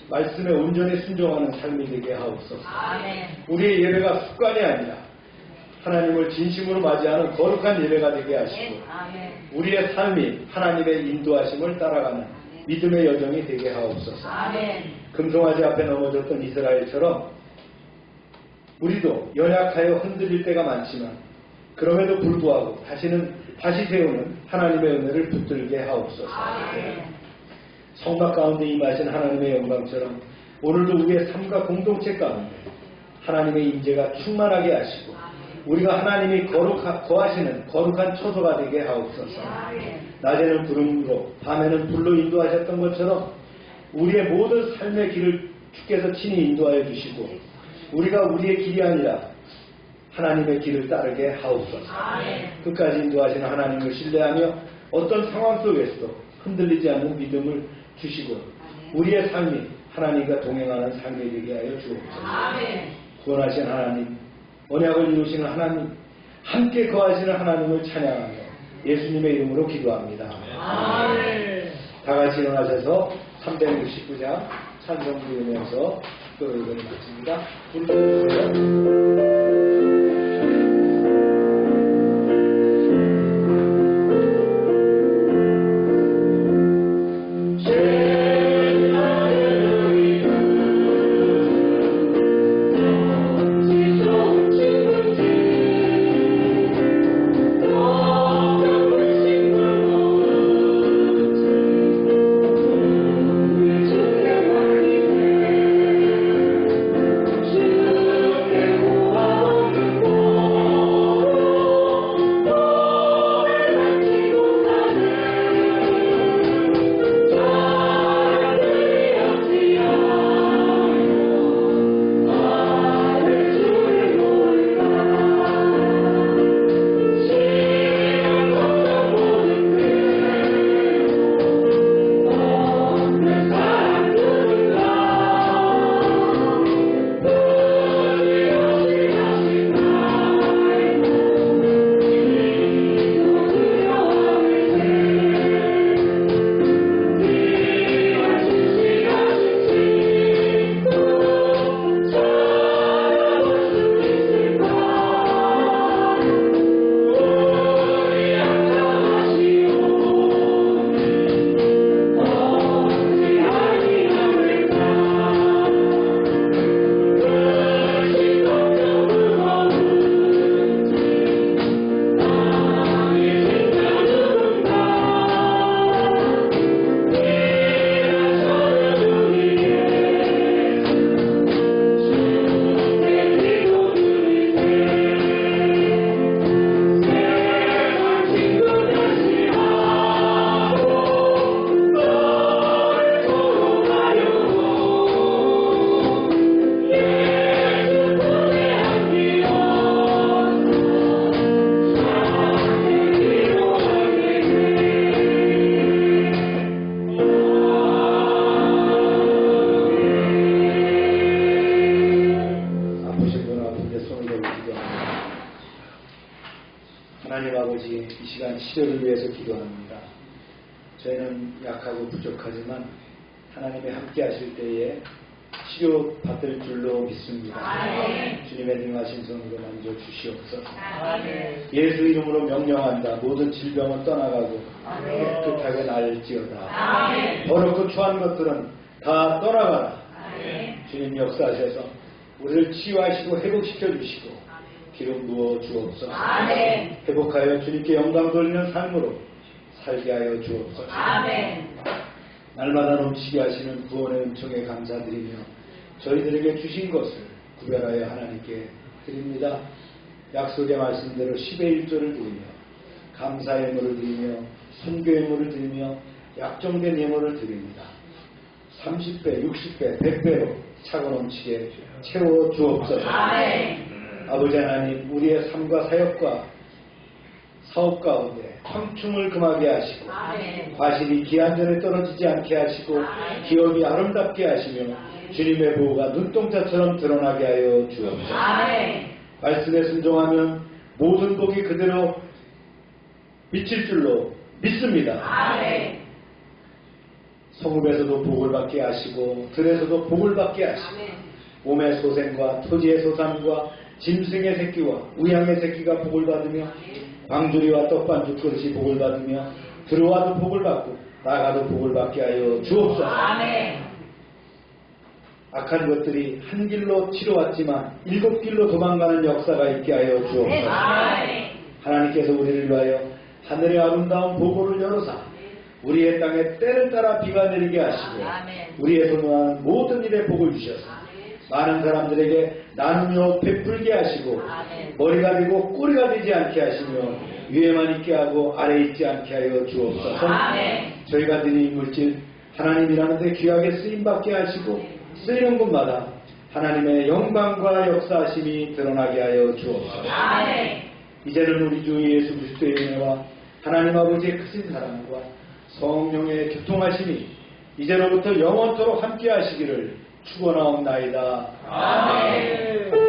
A: 말씀에 온전히 순종하는 삶이 되게 하옵소서. 우리의 예배가 습관이 아니라 하나님을 진심으로 맞이하는 거룩한 예배가 되게 하시고 우리의 삶이 하나님의 인도하심을 따라가는 믿음의 여정이 되게 하옵소서. 금송아지 앞에 넘어졌던 이스라엘처럼 우리도 연약하여 흔들릴 때가 많지만 그럼에도 불구하고 다시 세우는 하나님의 은혜를 붙들게 하옵소서. 성막 가운데 임하신 하나님의 영광처럼 오늘도 우리의 삶과 공동체 가운데 하나님의 임재가 충만하게 하시고 우리가 하나님이 거하시는 거룩한 처소가 되게 하옵소서. 낮에는 구름으로 밤에는 불로 인도하셨던 것처럼 우리의 모든 삶의 길을 주께서 친히 인도하여 주시고 우리가 우리의 길이 아니라 하나님의 길을 따르게 하옵소서. 끝까지 인도하시는 하나님을 신뢰하며 어떤 상황 속에서도 흔들리지 않는 믿음을 주시고 우리의 삶이 하나님과 동행하는 삶이 되게 하여 주옵소서. 구원하신 하나님, 언약을 이루시는 하나님, 함께 거하시는 하나님을 찬양하며 예수님의 이름으로 기도합니다. 다 같이 일어나셔서 369장 찬송 부르면서 기도를 마칩니다. 부르주세요. 하나님 아버지, 이 시간 치료를 위해서 기도합니다. 저희는 약하고 부족하지만 하나님이 함께 하실 때에 치료받을 줄로 믿습니다. 주님의 능하신 손으로 만져 주시옵소서. 예수 이름으로 명령한다. 모든 질병은 떠나가고 깨끗하게 날지어다. 더럽고 추한 것들은 다 떠나가라. 주님 역사하셔서 우리를 치유하시고 회복시켜 주시고 기름 부어 주옵소서. 회복하여 주님께 영광 돌리는 삶으로 살게 하여 주옵소서. 날마다 넘치게 하시는 구원의 은총에 감사드리며 저희들에게 주신 것을 구별하여 하나님께 드립니다. 약속의 말씀대로 10의 1조를 드리며 감사의 예물을 드리며 선교의 예물을 드리며 약정된 예물을 드립니다. 30배, 60배, 100배로 차고 넘치게 채워 주옵소서. 아버지 하나님, 우리의 삶과 사역과 사업 가운데 황충을 금하게 하시고 과실이 기한전에 떨어지지 않게 하시고 기업이 아름답게 하시며 주님의 보호가 눈동자처럼 드러나게 하여 주옵소서. 말씀에 순종하면 모든 복이 그대로 미칠 줄로 믿습니다. 성읍에서도 복을 받게 하시고 들에서도 복을 받게 하시고 몸의 소생과 토지의 소산과 짐승의 새끼와 우양의 새끼가 복을 받으며 방주리와 떡반죽 그릇이 복을 받으며 들어와도 복을 받고 나가도 복을 받게 하여 주옵소서. 악한 것들이 한 길로 치러왔지만 7길로 도망가는 역사가 있게 하여 주옵소서. 하나님께서 우리를 위하여 하늘의 아름다운 보고를 열어사 우리의 땅에 때를 따라 비가 내리게 하시고 우리의 손으로 모든 일에 복을 주셔서 많은 사람들에게 나누며 베풀게 하시고 머리가 되고 꼬리가 되지 않게 하시며 위에만 있게 하고 아래에 있지 않게 하여 주옵소서. 저희가 드린 물질 하나님이라는 데 귀하게 쓰임받게 하시고 쓰이는 곳마다 하나님의 영광과 역사하심이 드러나게 하여 주옵소서. 이제는 우리 주 예수 그리스도의 은혜와 하나님 아버지의 크신 사랑과 성령의 교통하심이 이제로부터 영원토록 함께 하시기를 축원하옵나이다. 아멘.